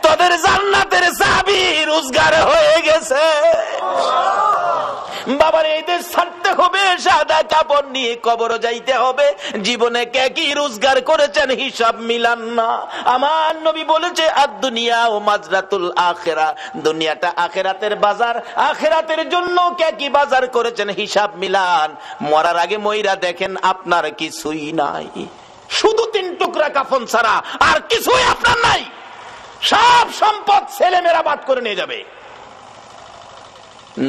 তোদের জান্নাতের চাবি রোজগার হয়ে গেছে। বাবার এই দেশ ছাড়তে হবে, সাদা কাপড় নিয়ে কবর যাইতে হবে, জীবনে কে কি রোজগার করেছেন হিসাব মিলান না। আমার নবী বলেছে আদ-দুনিয়া ও মাজরাতুল আখিরা, দুনিয়াটা আখিরাতের বাজার, আখিরাতের জন্য কে কি বাজার করেছেন হিসাব মিলান। মরার আগে মইরা দেখেন আপনার কিছুই নাই, শুধু 3 টুকরা কাফন ছাড়া আর কিছুই আপনার নাই, সব সম্পদ ছেলে মেয়েরা বাদ করে নিয়ে যাবে।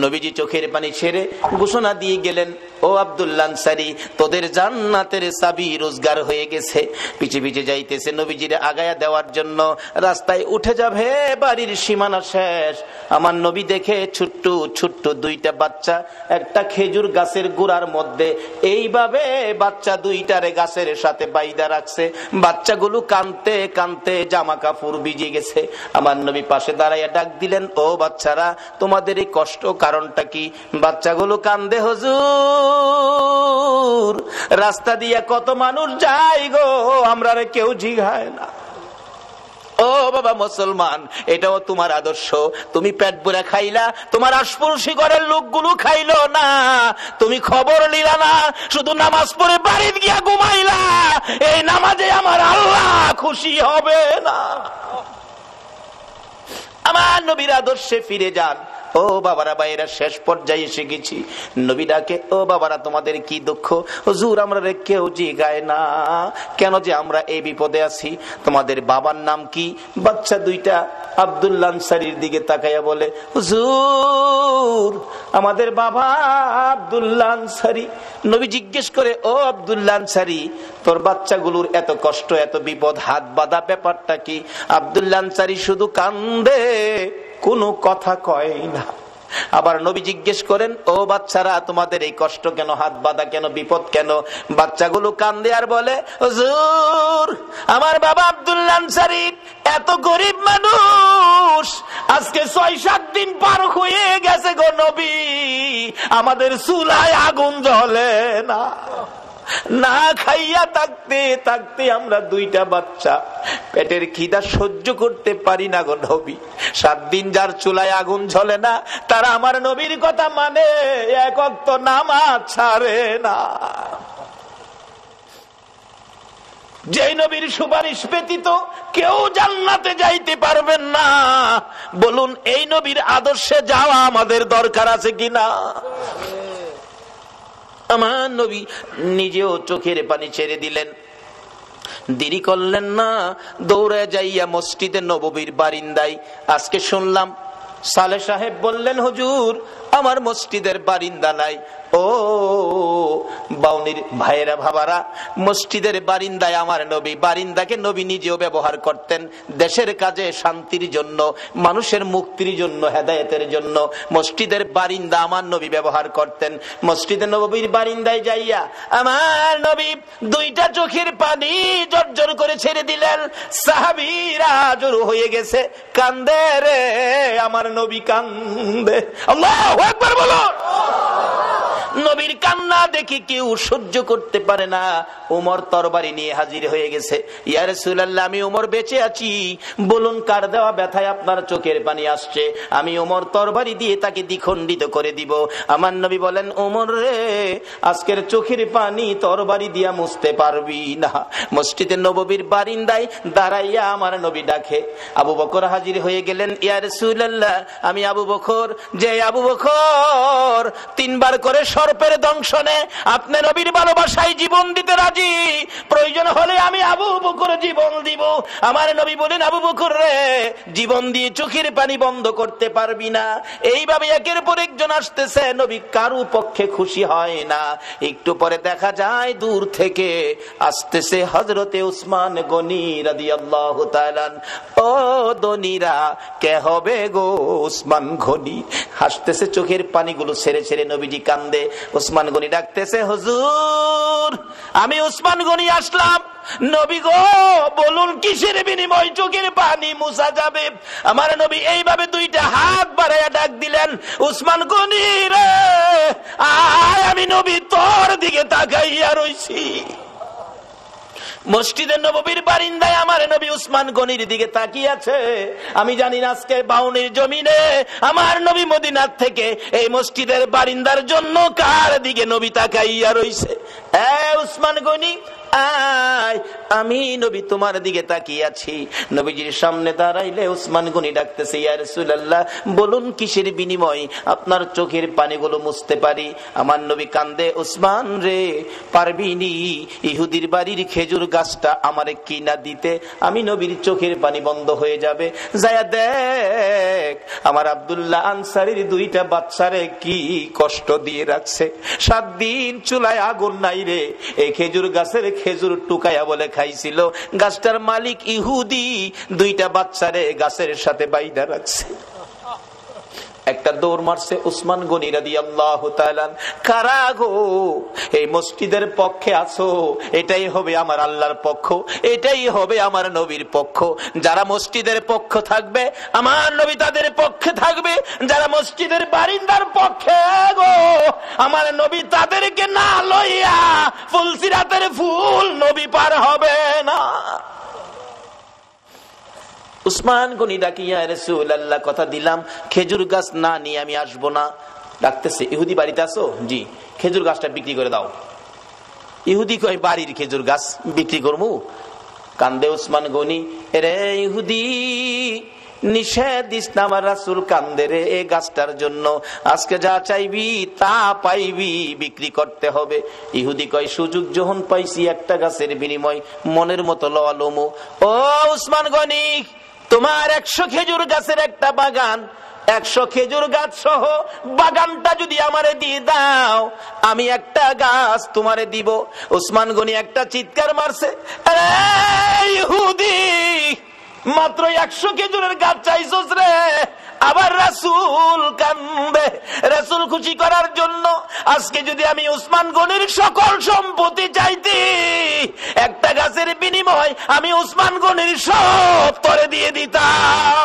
নবীজি চোখের পানি ছেড়ে ঘোষণা দিয়ে গেলেন, ও আব্দুল্লাহ আনসারী তোদের জান্নাতের চাবি রোজগার হয়ে গেছে। পিছে পিছে যাইতেছে নবীজিরে আগায়া দেওয়ার জন্য, রাস্তায় উঠে যাবে, বাড়ির সীমানা শেষ। আমার নবী দেখে ছোট্ট ছোট্ট 2টা বাচ্চা একটা খেজুর গাছের গোড়ার মধ্যে এইভাবে বাচ্চা 2টারে গাছের সাথে বাইদা রাখছে, বাচ্চাগুলো কানতে কানতে জামা কাপড় ভিজে গেছে। আমার নবী পাশে দাঁড়াইয়া ডাক দিলেন, ও বাচ্চারা তোমাদের এই কষ্ট কারণটা কি? বাচ্চাগুলো কান্দে, হুজুর রাস্তা দিয়ে কত মানুষ যায় গো, আমরা কেউ জিগায় না। ও বাবা মুসলমান, এটাও তোমার আদর্শ, তুমি পেট ভরে খাইলা, তোমার আশপাশি ঘরের লোকগুলো খাইলো না, তুমি খবর নিলা না, শুধু নামাজ পড়ে বাড়িতে গিয়া ঘুমাইলা, এই নামাজে আমার আল্লাহ খুশি হবে না। আমার নবীর আদর্শে ফিরে যান। ও বাবারা ভাইয়েরা, শেষ পর্যায়ে এসে গেছি। নবী ডাকে, ও বাবারা তোমাদের কি দুঃখ? হুজুর আমরা কেউ জিগায় না কেন যে আমরা এই বিপদে আছি। তোমাদের বাবার নাম কি? বাচ্চা 2টা আব্দুল্লাহ আনসারীর দিকে তাকাইয়া বলে, হুজুর আমাদের বাবা আব্দুল্লাহ আনসারী। নবী জিজ্ঞেস করে, ও আব্দুল্লাহ আনসারী তোর বাচ্চাগুলোর এত কষ্ট এত বিপদ, হাত বাঁধা ব্যাপারটা কি? আব্দুল্লাহ আনসারী শুধু কান্দে, কোনো কথা কয় না। আবার নবী জিজ্ঞেস করেন, ও বাচ্চারা, তোমাদের এই কষ্ট কেন, হাত বাঁধা কেন, বিপদ কেন? বাচ্চাগুলো কান্দে আর বলে, হুজুর, আমার বাবা আব্দুল্লাহ আনসারী এত গরিব মানুষ, আজকে 6-7 দিন পার হয়ে গেছে গো নবী, আমাদের চুলায় আগুন জ্বলে না, না খাইয়া থাকতে থাকতে আমরা 2টা বাচ্চা পেটের খিদা সহ্য করতে পারি না গো নবী। 7 দিন যার চুলায় আগুন জ্বলে না, তারা আমার নবীর কথা মানে, 1 ওয়াক্ত নামাজ ছাড়ে না। যেই নবীর সুপারিশ ব্যতীত কেউ জান্নাতে যাইতে পারবেন না, বলুন এই নবীর আদর্শে যাওয়া আমাদের দরকার আছে কিনা? আমার নবী নিজেও চোখের পানি ছেড়ে দিলেন, দেরি করলেন না, দৌড়ে যাইয়া মসজিদে নববীর বারিন্দায়। আজকে শুনলাম সালেহ সাহেব বললেন, হুজুর আমার মসজিদের বারিন্দা নাই। ও বাউনির ভাইয়েরা, ভাবারা, মসজিদের বারিন্দায় আমার নবী, বারিন্দাকে নবী নিজেও ব্যবহার করতেন দেশের কাজে, শান্তির জন্য, মানুষের মুক্তির জন্য, হেদায়েতের জন্য। মসজিদের বারিন্দা আমার নবী ব্যবহার করতেন। মসজিদে নববীর বারিন্দায় যাইয়া আমার নবী 2টা চোখের পানি জর্জর করে ছেড়ে দিলেন। সাহাবীরা জড়ো হয়ে গেছে, কান্দে রে আমার নবী কান্দে। আল্লাহু আকবার বলো। নবীর কান্না দেখি কেউ সহ্য করতে পারে না। উমর তরবারি নিয়ে হাজির হয়ে গেছে। ইয়া রাসূলুল্লাহ, আমি উমর বেঁচে আছি, বলুন কার দেওয়া ব্যথায় আপনার চোখের পানি আসছে, আমি উমর তরবারি দিয়ে তাকে দ্বিখণ্ডিত করে দিব। আমার নবী বলেন, উমর রে, আজকের চোখের পানি তরবারি দিয়া মুছতে পারবি না। মসজিদে নববীর বারিন্দায় দাঁড়াইয়া আমার নবী ডাকে। আবু বকর হাজির হয়ে গেলেন। ইয়া রাসূলুল্লাহ, আমি আবু বকর, যে আবু বকর 3 বার করে সর্পের দংশনে আপনি নবীর ভালোবাসায় জীবন দিতে রাজি, প্রয়োজন হলে আমি আবু বকর জীবন দিব। আমার নবী বলেন, আবু বকর রে, জীবন দিয়ে চোখের পানি বন্ধ করতে পারবি না। এইভাবে একের পর একজন আসতেছে, নবী কারো পক্ষে খুশি হয় না। একটু পরে দেখা যায় দূর থেকে আসতেছে হযরতে উসমান গনি রাদিয়াল্লাহু তাআলা। ও দনিরা, কে হবে গো উসমান গনি? হাসতেছে, চোখের পানিগুলো ছেড়ে ছেড়ে নবীজি কান্দে। উসমান গনি ডাকতেছে, হুজুর আমি উসমান গনি আসলাম। নবী গো, বলুন কিসের বিনিময় চোখের পানি মুছা যাবে? আমার নবী এইভাবে 2টা হাত বাড়াইয়া ডাক দিলেন, উসমান গনি রে, আয়, আমি নবী তোর দিকে তাকাইয়া রইছি। মসজিদে নববীর বারিন্দায় আমার নবী উসমান গনির দিকে তাকিয়ে আছে। আমি জানি না আজকে বাউনির জমিনে আমার নবী মদিনার থেকে এই মসজিদের বারিন্দার জন্য কার দিকে নবী তাকাইয়া রইছে। উসমান গনি, আয়, আমি নবী তোমার দিকে তাকিয়ে আছি। নবীজির সামনে দাঁড়াইলে উসমান গনি ডাকতেছে, ইয়া রাসূলুল্লাহ, বলুন কিসের বিনিময় আপনার চোখের পানিগুলো মুছতে পারি? আমার নবী কান্দে, উসমান রে, পারবিনি, ইহুদির বাড়ির খেজুর গাছটা আমারে কিনা দিতে, আমি নবীর চোখের পানি বন্ধ হয়ে যাবে। যায়া দেখ আমার আব্দুল্লাহ আনসারীর 2টা বাচ্চারে কি কষ্ট দিয়ে রাখছে। 7 দিন চুলায় আগুন নাই রে, এই খেজুর গাছের খেজুর টুকায়া বলে খাইছিল। গাছটার মালিক ইহুদি, 2টা বাচ্চারে গাছের সাথে বাইধা রাখছে। একটা দৌড় মারছে উসমান গনি রাদিয়াল্লাহু তাআলা। কারা গো এই মসজিদের পক্ষে আছো? এটাই হবে আমার আল্লাহর পক্ষ, এটাই হবে আমার নবীর পক্ষ। যারা মসজিদের পক্ষ থাকবে আমার নবী তাদের পক্ষে থাকবে, যারা মসজিদের বারিন্দার পক্ষে গো আমার নবী তাদেরকে না লইয়া ফুলসিরাতের ফুল নবী পার হবে না। উসমান গনি ডাকিয়া, রাসূলুল্লাহ কথা দিলাম খেজুর গাছ না নিয়ে আমি আসবো না। ডাকতেছে, ইহুদি বাড়িতে আছো? জি। খেজুর গাছটা বিক্রি করে দাও। ইহুদি কই, বাড়ির খেজুর গাছ বিক্রি করবো? কান্দে উসমান গনি, রে ইহুদি, নিষেধ দিস না, আমার রাসূল কান্দে রে এই গাছটার জন্য। আজকে যা চাইবি তা পাইবি, বিক্রি করতে হবে। ইহুদি কয়, সুযোগ যখন পাইছি একটা গাছের বিনিময় মনের মতো লওয়া লমু। ও উসমান গনি, তোমার 100 খেজুর গাছের একটা বাগান, 100 খেজুর গাছ সহ বাগানটা যদি আমারে দিয়ে দাও, আমি একটা গাছ তোমারে দিব। উসমান গনি একটা চিৎকার মারছে, আরে ইহুদি, মাত্র 100 খেজুরের গাছ চাইছস রে, আবার রাসূল কান্দে। রাসূল খুশি করার জন্য আজকে যদি আমি উসমান গনির সকল সম্পত্তি চাইতি, একটা গাছের বিনিময় আমি উসমান গনির সব তরে দিয়ে দিতাম।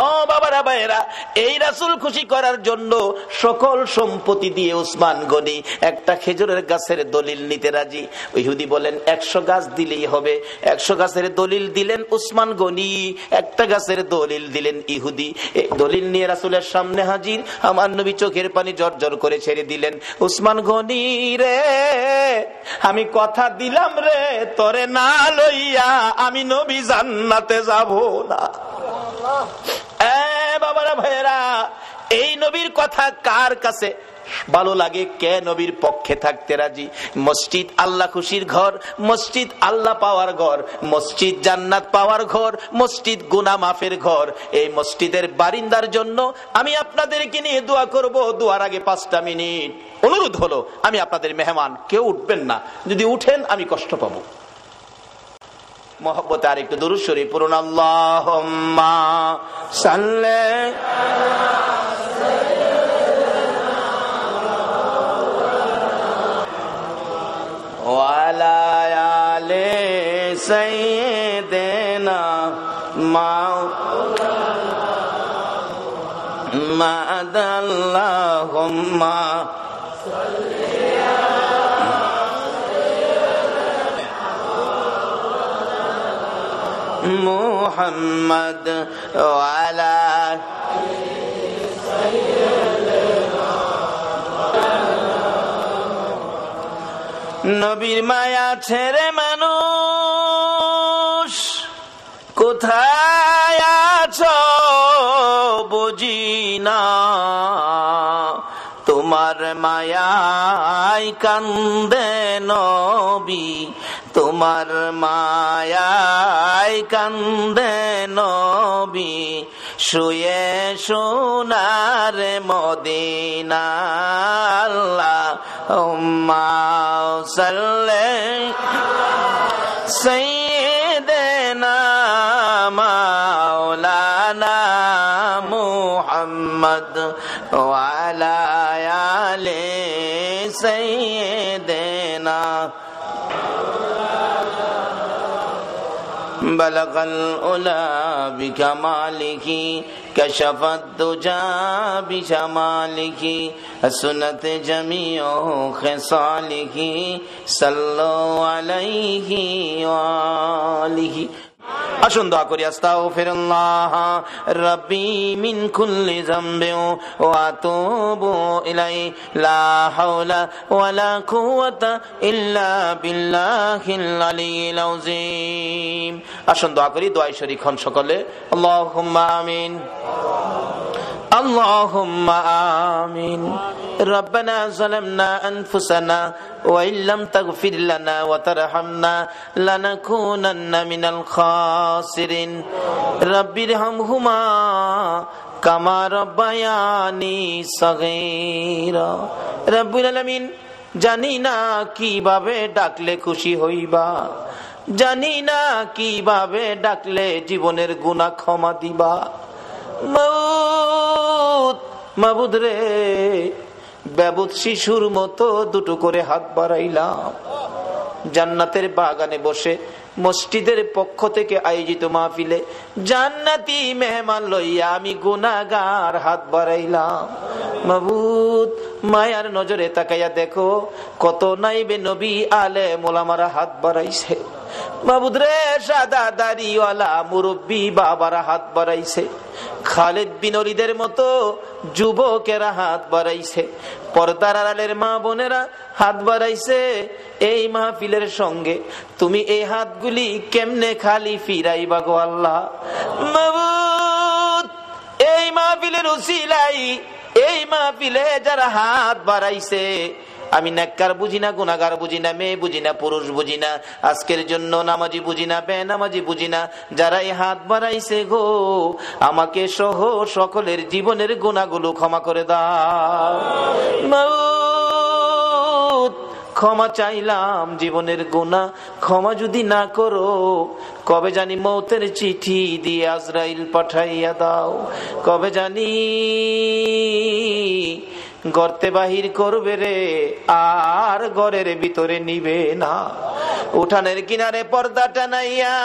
ও বাবারা ভাইয়েরা, এই রাসূল খুশি করার জন্য সকল সম্পত্তি দিয়ে উসমান গনি একটা খেজুরের গাছের দলিল নিতে রাজি। ইহুদি বলেন 100 গাছ দিলেই হবে। 100 গাছের দলিল দিলেন উসমান গনি, একটা গাছের দলিল দিলেন ইহুদি। দলিল নিয়ে রাসূলের সামনে হাজির। আমার নবী চোখের পানি জর্জর করে ছেড়ে দিলেন, উসমান গনি রে, আমি কথা দিলাম রে, তোরে না লইয়া আমি নবী জান্নাতে যাব না। বাবারা ভাইয়েরা, এই নবীর কথা কার কাছে ভালো লাগে? কে নবীর পক্ষে থাকতে রাজি? মসজিদ আল্লাহ খুশির ঘর, মসজিদ আল্লাহ পাওয়ার ঘর, মসজিদ জান্নাত পাওয়ার ঘর, মসজিদ গুনাহ মাফের ঘর। এই মসজিদের বারিন্দার জন্য আমি আপনাদেরকে নিয়ে দোয়া করব। দোয়ার আগে 5টা মিনিট অনুরোধ হলো, আমি আপনাদের মেহমান, কেউ উঠবেন না। যদি উঠেন আমি কষ্ট পাবো। মোহব্বতে আর একটু দুরূদ শরীফ পড়ুন। আল্লাহুম্মা সাল্লি ওয়ালা আলি সাইয়্যিদিনা মাওলানা আল্লাহুম্মা মুহাম্মদ ওয়ালা নবীর মায়া ছেড়ে মানুষ কোথায় আছো বুঝি না, তোমার মায়ায় কান্দে নবী, তোমার মায়ায় কান্দে নবী, শুয়ে সোনার মদিনা। আল্লাহুম্মা সাল্লি সাইয়্যিদিনা মাওলানা মুহাম্মদ ওয়ালা আলি সাইয়্যিদিনা। বলগল উলা বিকামালিহি কশফত দুজা বিজামালিহি সুনত জমিউ খিসালিহি সাল্লু আলাইহি ওয়া আলিহি। আসুন দোয়া করি। আস্তাগফিরুল্লাহ রাব্বি মিন কুল্লি যামবিন ওয়া আতুবু ইলাইহি লা হাওলা ওয়ালা কুওয়াতা ইল্লা বিল্লাহিল আলিয়্যিল আযীম। আসুন দোয়া করি, দোয়ায় শরীক হন সকলে। আল্লাহুম্মা আমিন, আল্লাহুম্মা আমিন। রব্বানা যালামনা আনফুসানা ওয়া ইল্লাম তাগফির লানা ওয়া তারহামনা লানাকুনান্না মিনাল খাসিরিন। রাব্বিরহামহুমা কামা রাব্বায়ানি সাগীরা। রব্বুল আলামিন, জানি না কিভাবে ডাকলে খুশি হইবা, জানি না কিভাবে ডাকলে জীবনের গুনাহ ক্ষমা দিবা। মাবুদ রে, বেবুদ শিশুর মতো দুটো করে হাত বাড়াইলাম। জান্নাতের বাগানে বসে মসজিদের পক্ষ থেকে আয়োজিত মাহফিলে জান্নাতি মেহমান লইয়া আমি গুনাহগার হাত বাড়াইলাম। মাবুদ, মায়ার নজরে তাকাইয়া দেখো কত নাইবে নবী আলেম ওলামারা হাত বাড়াইছে। মাবুদ রে, সাদা দাড়িওয়ালা মুরব্বী বাবারা হাত বাড়াইছে, খালিদ বিন ওলীদের মতো যুবকেরা হাত বাড়াইছে, পর্দার আড়ালের মা বোনেরা হাত বাড়াইছে। এই মাহফিলের সঙ্গে তুমি এই হাতগুলি কেমনে খালি ফিরাইবা গো আল্লাহ? মাবুদ, এই মাহফিলের উসিলাই, এই মাহফিলে যারা হাত বাড়াইছে, আমি নেককার বুঝি না, গুনাহগার বুঝি না, মেয়ে বুঝি না, পুরুষ বুঝি না, আজকের জন্য নামাজি বুঝি না, বেনামাজি বুঝি না, যারা এই হাত বাড়াইছে গো, আমাকে সহ সকলের জীবনের গুনাহগুলো ক্ষমা করে দাও। মাউত, ক্ষমা চাইলাম জীবনের গুনাহ ক্ষমা যদি না করো, কবে জানি মৌতের চিঠি দিয়ে আজরাইল পাঠাইয়া দাও, কবে জানি গর্তে বাহির করবে রে, আর ঘরের ভিতরে নিবে না। উঠানের কিনারে পর্দা টানাইয়া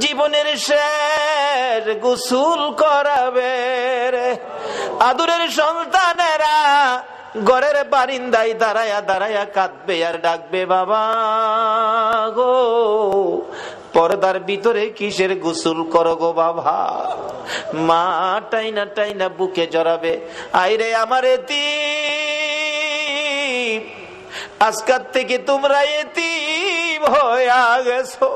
জীবনের শেষ গোসল করাবে রে। আদরের সন্তানেরা ঘরের বারিন্দায় দাঁড়ায়া দাঁড়ায়া কাঁদবে আর ডাকবে, বাবা গো পর্দার ভিতরে কিসের গোসল করো গো বাবা। মা টাইনা টাইনা বুকে জড়াবে, আইরে আমার এতিম, আজকাল থেকে তোমরা এতিম হয়ে গেছো।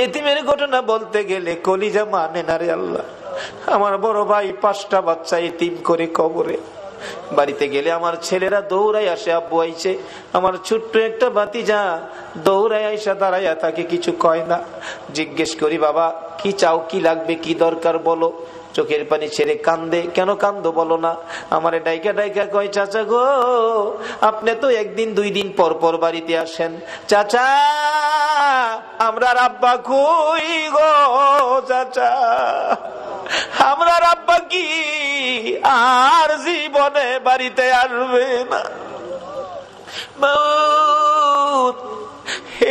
এতিমের ঘটনা বলতে গেলে কলিজা মানে না রে আল্লাহ। আমার বড় ভাই 5টা বাচ্চা এতিম করে কবরে। বাড়িতে গেলে আমার ছেলেরা দৌড়াই আসে, আব্বু আইছে। আমার ছোট্ট একটা ভাতিজা দৌড়াই আইসা দাঁড়াইয়া তাকে কিছু কয় না। জিজ্ঞেস করি, বাবা কি চাও, কি লাগবে, কি দরকার বলো। চোখের পানি ছেড়ে কান্দে। কেন কান্দো বলো না। আমারে ডাইকা ডাইকা কয়, চাচা গো আপনি তো 1 দিন 2 দিন পর পর বাড়িতে আসেন। চাচা আমরা আব্বা কই গো, চাচা আমরা আব্বা কি আর জীবনে বাড়িতে আসবে না।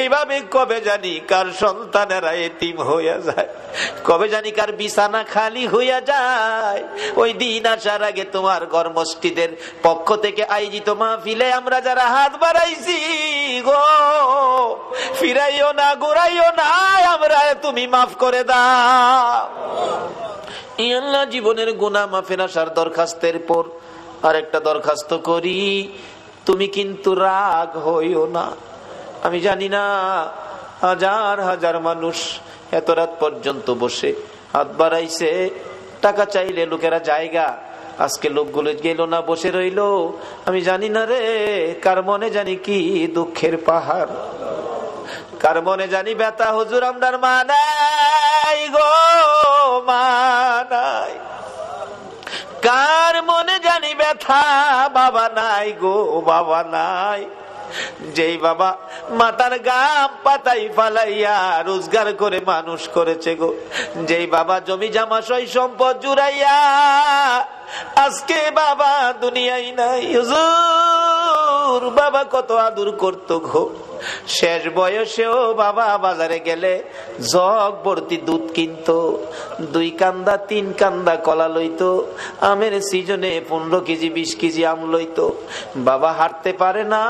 এইভাবে কবে জানি কার সন্তানেরা এতিম হইয়া যায়, কবে জানি কার বিছানা খালি হইয়া যায়। ওই দিন আসার আগে তোমার ঘর মসজিদের পক্ষ থেকে আয়োজিত মাহফিলে আমরা যারা হাত বাড়াইছি গো, ফিরাইও না, ঘুরাইও না, আমরা তুমি মাফ করে দাও। আল্লাহ জীবনের গুনাহ মাফের আসার দরখাস্তের পর আরেকটা দরখাস্ত করি, তুমি কিন্তু রাগ হইও না। আমি জানি না হাজার হাজার মানুষ এত রাত পর্যন্ত বসে হাত বাড়াইছে, টাকা চাইলে লোকেরা জায়গা, আজকে লোকগুলো গেল না, বসে রইল। আমি জানি না রে কার মনে জানি কি দুঃখের পাহাড়, কার মনে জানি ব্যথা। হুজুর আমরার মা নাই গো, মা নাই। কার মনে জানি ব্যথা, বাবা নাই গো, বাবা নাই। যেই বাবা মাথার গাম পাতাই ফালাইয়া রোজগার করে মানুষ করেছে গো, যেই বাবা জমি জামা সই সম্পদ জুড়াইয়া আজকে বাবা দুনিয়ায় নাই। হুজুর বাবা কত আদর করতো গো, শেষ বয়সেও বাবা বাজারে গেলে জগ ভর্তি দুধ কিনতো, 2 কান্দা 3 কান্দা কলা লইতো, আমের সিজনে 15 কেজি 20 কেজি আম লইতো। বাবা হাঁটতে পারে না,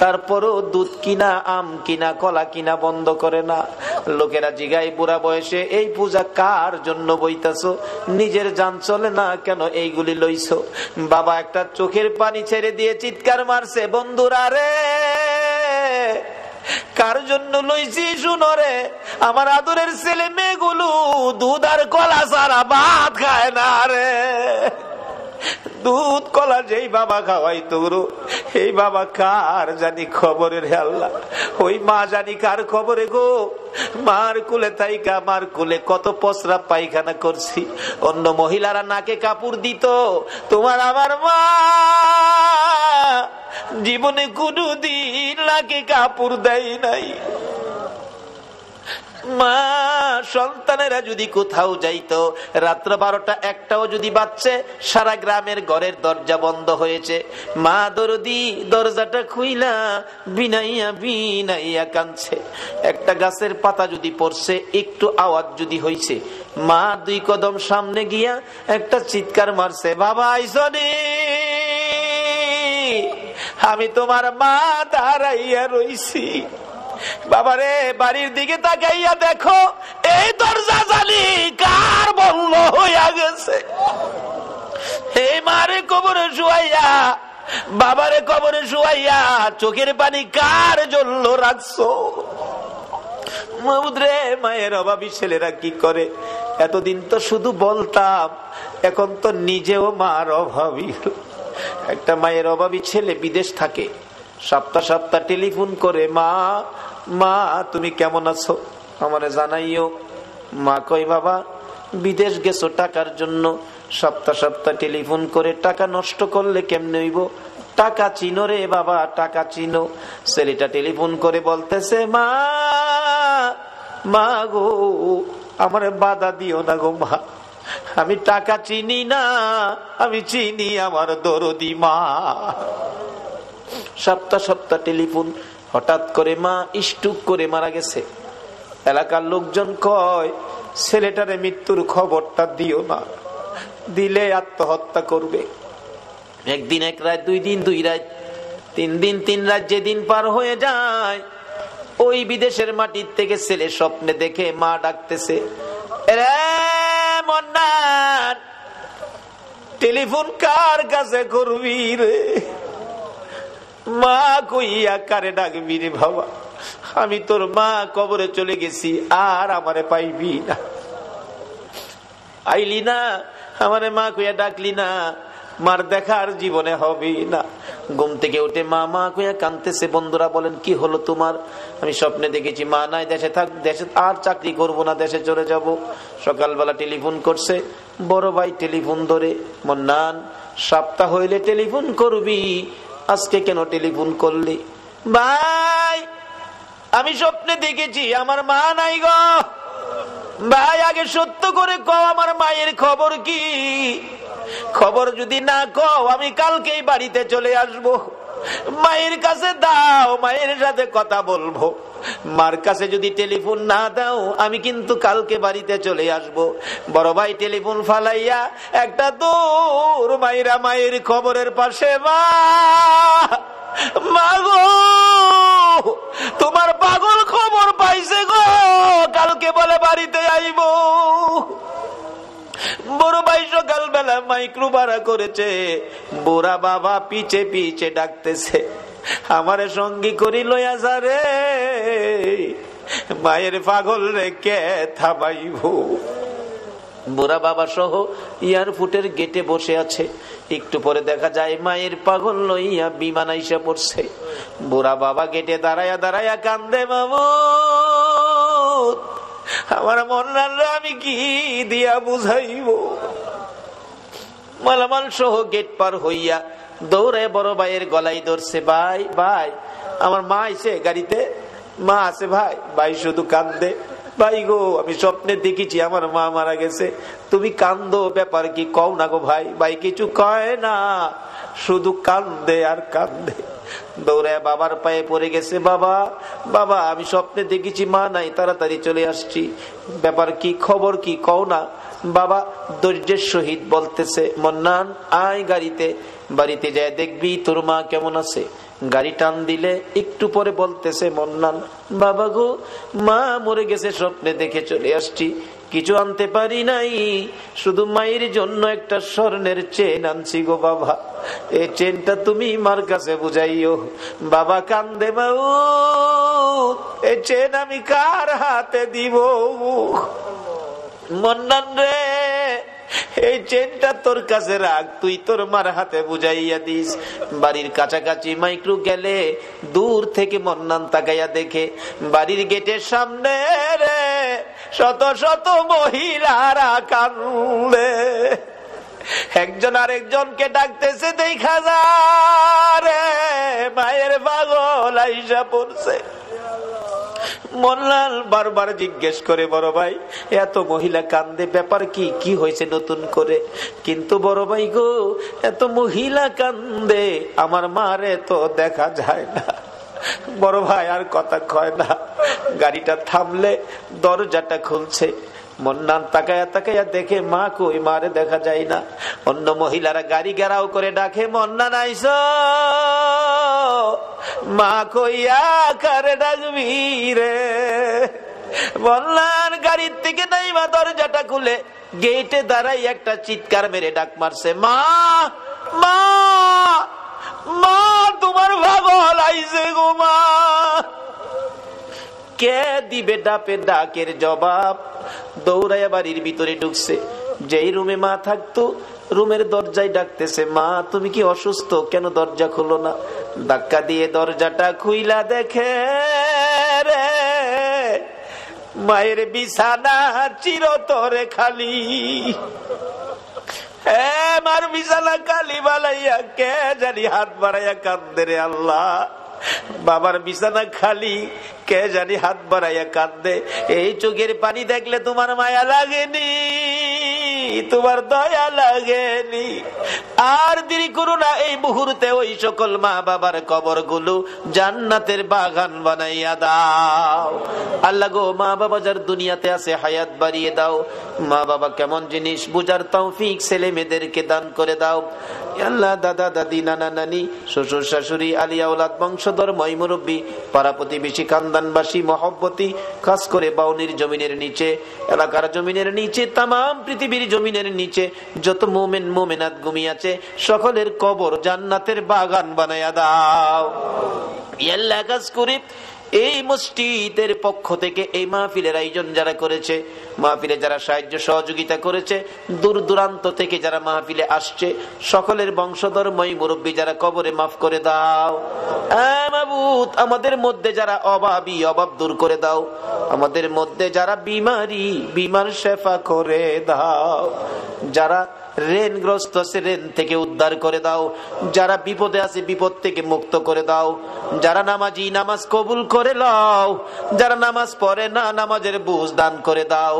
তারপরও দুধ কিনা, আম কিনা, কলা কিনা বন্ধ করে না। লোকেরা জিগায় বুড়া বয়সে এই পূজা কার জন্য বইতাছো, নিজের জান চলে না কেন এইগুলি লইছো। বাবা একটা চোখের পানি ছেড়ে দিয়ে চিৎকার মারছে, বন্ধুরা রে কার জন্য লইছি শুনো রে, আমার আদরের ছেলে মেয়েগুলো দুধ আর কলা ছাড়া ভাত খায় না রে। দুধ কলা যেই বাবা খাওয়াইতো এই বাবা কার জানি খবরে রে আল্লাহ। ওই মা জানি কার খবরে গো। মার কুলে তাইকা মার কুলে কত পসরা পায়খানা করছি, অন্য মহিলারা নাকে কাপড় দিত, তোমার আমার মা জীবনে কোনদিন নাকে কাপড় দেয় নাই। মা সন্তানেরা যদি কোথাও যাইতো, রাত্র 12টা 1টাও যদি বাজছে, সারা গ্রামের ঘরের দরজা বন্ধ হয়েছে, মা দরদি দরজাটা খুইলা বিনাইয়া বিনাইয়া কাঁদছে। একটা গাছের পাতা যদি পড়ছে, একটু আওয়াজ যদি হইছে, মা 2 কদম সামনে গিয়া একটা চিৎকার মারছে, বাবা আইসনি, আমি তোমার মা দাঁড়াইয়া রইছি। বাবারে বাড়ির দিকে তাকাইয়া দেখো, এই দরজা জানি কার বন্ধ হইয়া গেছে। এই মারে কবরে শুয়াইয়া, বাবারে কবরে শুয়াইয়া চোখের পানি কার জন্য রাখছো। মৌদ্রে মায়ের অভাবী ছেলেরা কি করে, এতদিন তো শুধু বলতাম, এখন তো নিজেও মার অভাবী। একটা মায়ের অভাবী ছেলে বিদেশ থাকে, সপ্তাহ সপ্তাহ টেলিফোন করে, মা মা তুমি কেমন আছো, আমারে জানাইও। মা কই, বাবা বিদেশ গেছো টাকার জন্য, সপ্তাহ সপ্তাহ টেলিফোন করে টাকা নষ্ট করলে কেমনে হইব? টাকা চিনো রে বাবা, টাকা চিনো। ছেলেটা টেলিফোন করে বলতেছে, মা মা গো, আমার বাধা দিও না গো মা, আমি টাকা চিনি না, আমি চিনি আমার দরদি মা। সপ্তাহ সপ্তাহ টেলিফোন। হঠাৎ করে মা স্ট্রোক করে মারা গেছে। এলাকার লোকজন কয়, ছেলেটারে মৃত্যুর খবরটা দিও না, দিলে আত্মহত্যা করবে। একদিন এক রাত, 2 দিন 2 রাত, 3 দিন 3 রাত, যেদিন পার হয়ে যায়, ওই বিদেশের মাটির থেকে ছেলে স্বপ্নে দেখে মা ডাকতেছে, রে মন্নান, টেলিফোন কার কাছে করবি রে? মা কইয়া কারে ডাকবি রে বাবা? আমি তোর মা, কবরে চলে গেছি, আর আমারে পাইবি না। আইলি না, আমারে মা কইয়া ডাকলি না, মার দেখা আর জীবনে হবে না। ঘুম থেকে উঠে মা মা কইয়া কাঁদতেছে। বন্ধুরা বলেন, কি হলো তোমার? আমি স্বপ্নে দেখেছি মা নাই, দেশে থাক, দেশে আর চাকরি করব না, দেশে চলে যাব। সকালবেলা টেলিফোন করছে, বড় ভাই টেলিফোন ধরে, মন্নান, সপ্তাহ হইলে টেলিফোন করবি, আজকে কেন টেলিফোন করলি? ভাই, আমি স্বপ্নে দেখেছি আমার মা নাই গো। ভাই, আগে সত্য করে কও, আমার মায়ের খবর কি? খবর যদি না কও, আমি কালকেই বাড়িতে চলে আসব। মায়ের কাছে দাও, মায়ের সাথে কথা বলবো। মার কাছে যদি টেলিফোন না দাও, আমি কিন্তু কালকে বাড়িতে চলে আসব। বড় ভাই টেলিফোন ফালাইয়া একটা দূর মায়েরা মায়ের খবরের পাশে, মা মা গো, তোমার পাগল খবর পাইছে গো, কালকে বলে বাড়িতে আইব। বড় ভাই সকালবেলা মাইক্রো ভাড়া করেছে, বুড়া বাবা পিছে পিছে ডাকতেছে, আমারে সঙ্গী করি লইয়া যা রে, মায়ের পাগল রে কে থামাইব। বুড়া বাবা সহ এয়ারপোর্টের গেটে বসে আছে। একটু পরে দেখা যায় মায়ের পাগল লইয়া বিমান আইসা পড়ছে। বুড়া বাবা গেটে দাঁড়ায়া দাঁড়ায়া কান্দে, মামুদ, আমার মন্নানরা আমি কি দিয়া বুঝাইব? মালামাল সহ গেট পার হইয়া দৌড়ে বড় ভাইয়ের গলায় ধরছে, ভাই ভাই, আমার মা আইছে গাড়িতে, মা আছে ভাই। ভাই শুধু কান্দে, ভাই গো, আমি স্বপ্নে দেখেছি আমার মা মারা গেছে, তুমি কান্দো, ব্যাপার কি কও না গো ভাই। ভাই কিছু কয় না, শুধু কান্দে আর কান্দে। দৌড়ে বাবার পায়ে পড়ে গেছে, বাবা বাবা, আমি স্বপ্নে দেখেছি মা নাই, তাড়াতাড়ি চলে আসছি, ব্যাপার কি, খবর কি কও না। বাবা ধৈর্যের সহিত বলতেছে, মন্নান আয় গাড়িতে, বাড়িতে যায় দেখবি তোর মা কেমন আছে। গাড়ি টান দিলে একটু পরে বলতেছে, মন্নান, বাবা গো, মা মরে গেছে, স্বপ্নে দেখে চলে আসছি, কিছু আনতে পারি নাই, শুধু মায়ের জন্য একটা স্বর্ণের চেন আনছি গো বাবা, এই চেনটা তুমি মার কাছে বুঝাইও। বাবা কান্দে, বাবু এই চেন আমি কার হাতে দিব? মন্নান রে, এই চেনটা তোর কাছে রাখ, তুই তোর মার হাতে বুঝাইয়া দিস। বাড়ির কাছাকাছি মাইক্রো গেলে দূর থেকে মন্নান তাকাইয়া দেখে বাড়ির গেটের সামনে রে শত শত মহিলারা কান্দে, একজন আরেকজনকে ডাকতেছে, দেখা যায় মায়ের পাগল আইসা পড়ছে। মন্নান বারবার জিজ্ঞেস করে, বড় ভাই এত মহিলা কান্দে, ব্যাপার কি, কি হয়েছে নতুন করে? কিন্তু বড় ভাই গো, এত মহিলা কান্দে, আমার মারে তো দেখা যায় না। বড় ভাই আর কথা কয় না। গাড়িটা থামলে দরজাটা খুলছে। মন্নান তাকায়া তাকায়া দেখে মা কই, মারে দেখা যায় না। অন্য মহিলারা গাড়ি ঘেরাও করে ডাকে, মন্নান আইসো, মা কইয়া কারে ডাকবি রে? মন্নান গাড়ির থেকে নাইমা দরজাটা খুলে গেটে দাঁড়াই একটা চিৎকার মেরে ডাক মারছে, মা মা মা, তোমার পাগল আইছে গো মা। কে দিবে ডাপের ডাকের জবাব? দৌড়াইয়া বাড়ির ভিতরে ঢুকছে। যেই রুমে মা থাকতো, রুমের দরজায় ডাকতেছে, মা তুমি কি অসুস্থ, কেন দরজা খুলো না? ধাক্কা দিয়ে দরজাটা খুইলা দেখে রে মায়ের বিছানা চিরতরে খালি। মার বিছানা কালি বালাইয়া কে জানি হাত বাড়াইয়া কান্দে রে আল্লাহ। বাবার বিছানা খালি, কে জানি হাত বাড়াইয়া কান্দে। এই চোখের পানি দেখলে তোমার মায়া লাগেনি, তোমার দয়া লাগেনি? আর দেরি করো না, এই মুহূর্তে ওই সকল মা বাবার কবর গুলো জান্নাতের বাগান বানাইয়া দাও। আল্লাহ গো, মা বাবা যার দুনিয়াতে আছে হায়াত বাড়িয়ে দাও। মা বাবা কেমন জিনিস বুঝার তৌফিক ছেলে মেয়েদেরকে দান করে দাও। আল্লাহ দাদা দাদি নানা নানি শ্বশুর শাশুড়ি আলিয়া ওলাদ বংশধর ময় মুরব্বী পাড়া প্রতিবেশী খানদানবাসী মহব্বতী, খাস করে বাউনির জমিনের নিচে, এলাকার জমিনের নিচে, তামাম পৃথিবীর জমিনের নিচে যত মোমেন মোমেনাত ঘুমিয়ে আছে সকলের কবর জান্নাতের বাগান বানায়া দাও। আল্লাহ কাজ করে এই মসজিদের পক্ষ থেকে এই মাহফিলের আয়োজন যারা করেছে, মাহফিলে যারা সাহায্য সহযোগিতা করেছে, দূর দূরান্ত থেকে যারা মাহফিলে আসছে, সকলের বংশধর মই মুরব্বী যারা কবরে মাফ করে দাও। মাবুদ, আমাদের মধ্যে যারা অভাবী অভাব দূর করে দাও, আমাদের মধ্যে যারা বিমারি বিমার শেফা করে দাও, যারা ঋণগ্রস্ত আছে ঋণ থেকে উদ্ধার করে দাও, যারা বিপদে আছে বিপদ থেকে মুক্ত করে দাও, যারা নামাজি নামাজ কবুল করে লও, যারা নামাজ পড়ে না নামাজের বুঝ দান করে দাও,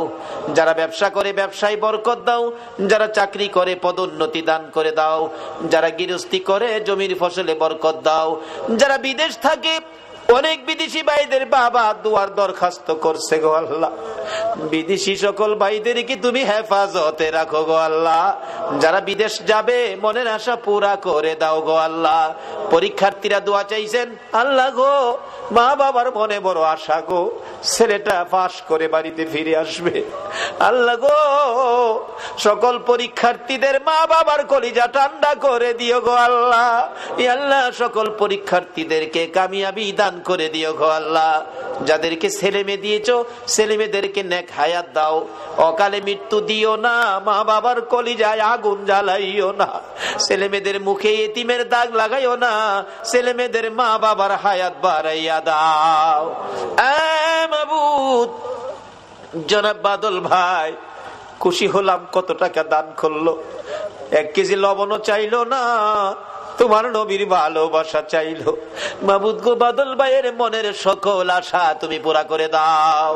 যারা ব্যবসা করে ব্যবসায় বরকত দাও, যারা চাকরি করে পদোন্নতি দান করে দাও, যারা গৃহস্থী করে জমির ফসলে বরকত দাও, যারা বিদেশ থাকে অনেক বিদেশি ভাইদের বাবা দুয়ার দরখাস্ত করছে গো আল্লাহ, বিদেশি সকল ভাইদেরকে তুমি হেফাজতে রাখো গো আল্লাহ। যারা বিদেশ যাবে মনের আশা পুরা করে দাও গো আল্লাহ। পরীক্ষার্থীরা দোয়া চাইছেন, আল্লাহ গো মা বাবার মনে বড় আশা গো, ছেলেটা পাশ করে বাড়িতে ফিরে আসবে। আল্লাহ গো সকল পরীক্ষার্থীদের মা বাবার কলিজা ঠান্ডা করে দিও গো আল্লাহ। আল্লাহ সকল পরীক্ষার্থীদেরকে কামিয়াবি দান করে দিও গো আল্লাহ। যাদেরকে ছেলে মেয়ে দিয়েছো ছেলে মেয়েদেরকে নেক হায়াত দাও, অকালে মৃত্যু দিও না, মা বাবার কলিজায় আগুন জ্বালাইও না, ছেলে মেয়েদের মুখে এতিমের দাগ লাগাইও না, ছেলে মেয়েদের মা বাবার হায়াত বাড়াইয়া দাও। মাবুদ, জনাব বাদল ভাই খুশি হলাম, কত টাকা দান করলো, 1 কেজি লবণও চাইলো না, তোমার নবীর ভালোবাসা চাইলো। মাবুদ গো, বাদল ভাইয়ের মনের সকল আশা তুমি পুরা করে দাও।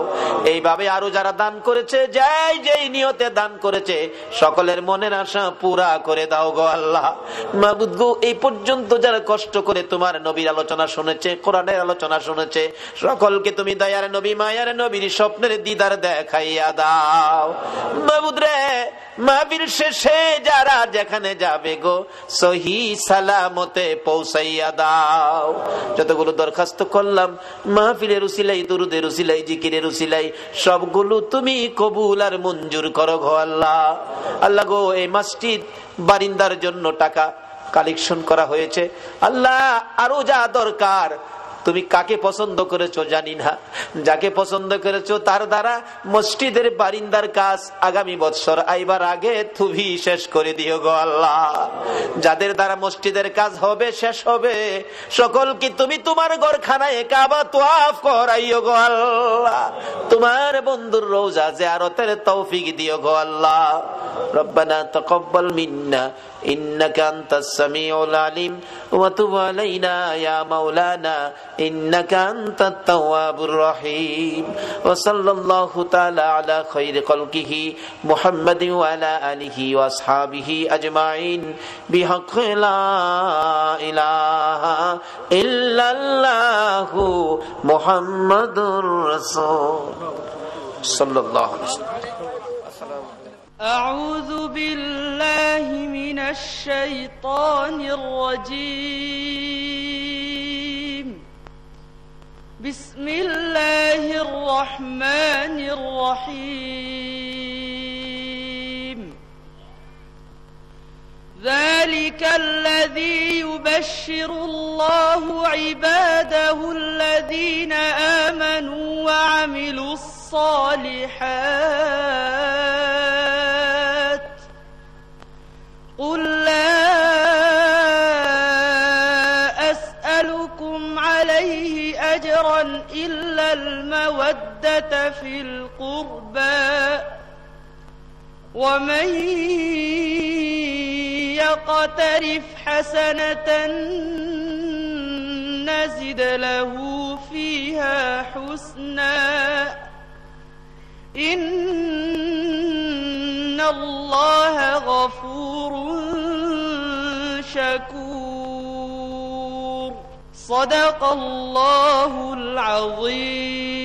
এইভাবে আরো যারা দান করেছে, যাই যেই নিয়তে দান করেছে, সকলের মনের আশা পুরা করে দাও গো আল্লাহ। মাবুদ গো, এই পর্যন্ত যারা কষ্ট করে তোমার নবীর আলোচনা শুনেছে, কোরআনের আলোচনা শুনেছে, সকলকে তুমি দয়ার নবী মায়ার নবীর স্বপ্নের দিদার দেখাইয়া দাও। মাবুদ রে, মাহফিল শেষে যারা যেখানে যাবে গো সহি সালামতে পৌঁছাইয়া দাও। যতগুলো দরখাস্ত করলাম মাহফিলের উসিলাই, দুরুদের উসিলাই, জিকিরের উসিলাই, সবগুলো তুমি কবুল আর মঞ্জুর করো গো আল্লাহ। আল্লাহ গো, এই মসজিদ বারিন্দার জন্য টাকা কালেকশন করা হয়েছে, আল্লাহ আরো যা দরকার তুমি কাকে পছন্দ করেছো জানি না, যাকে পছন্দ করেছো তার দ্বারা মসজিদের বারিন্দার কাজ আগামী বছর আইবার আগে তুমি শেষ করে দিও গো আল্লাহ। যাদের দ্বারা মসজিদের কাজ হবে শেষ হবে, সকলকে তুমি তোমার ঘরখানায় কাবা তোয়াফ করাইও গো আল্লাহ। তোমার বন্ধুর রওজা জিয়ারতের তৌফিক দিও গো আল্লাহ। রব্বানা তাকাব্বাল মিন্না ইন্নাকা আনতাস সামিউল আলিম ওয়া তুব আলাইনা ইয়া মাওলানা ইন্নাকা আনতাত তাওয়াবুর রহিম। ওয়া সাল্লাল্লাহু তাআলা আলা খায়রি খালকিহি মুহাম্মাদিন ওয়া আলা আলিহি ওয়া আসহাবিহি আজমাইন বিহাক্কি লা ইলাহা ইল্লাল্লাহু মুহাম্মাদুর রাসূল সাল্লাল্লাহু আলাইহি ওয়াসাল্লাম। أعوذ بالله من الشيطان الرجيم. بسم الله الرحمن الرحيم. ذلك الذي يبشر الله عباده الذين آمنوا وعملوا الصالحات. قل لا أسألكم عليه أجرا إلا المودة في القربى ومن يقترف حسنة نزد له فيها حسنا إن الله غفور شكور صدق الله العظيم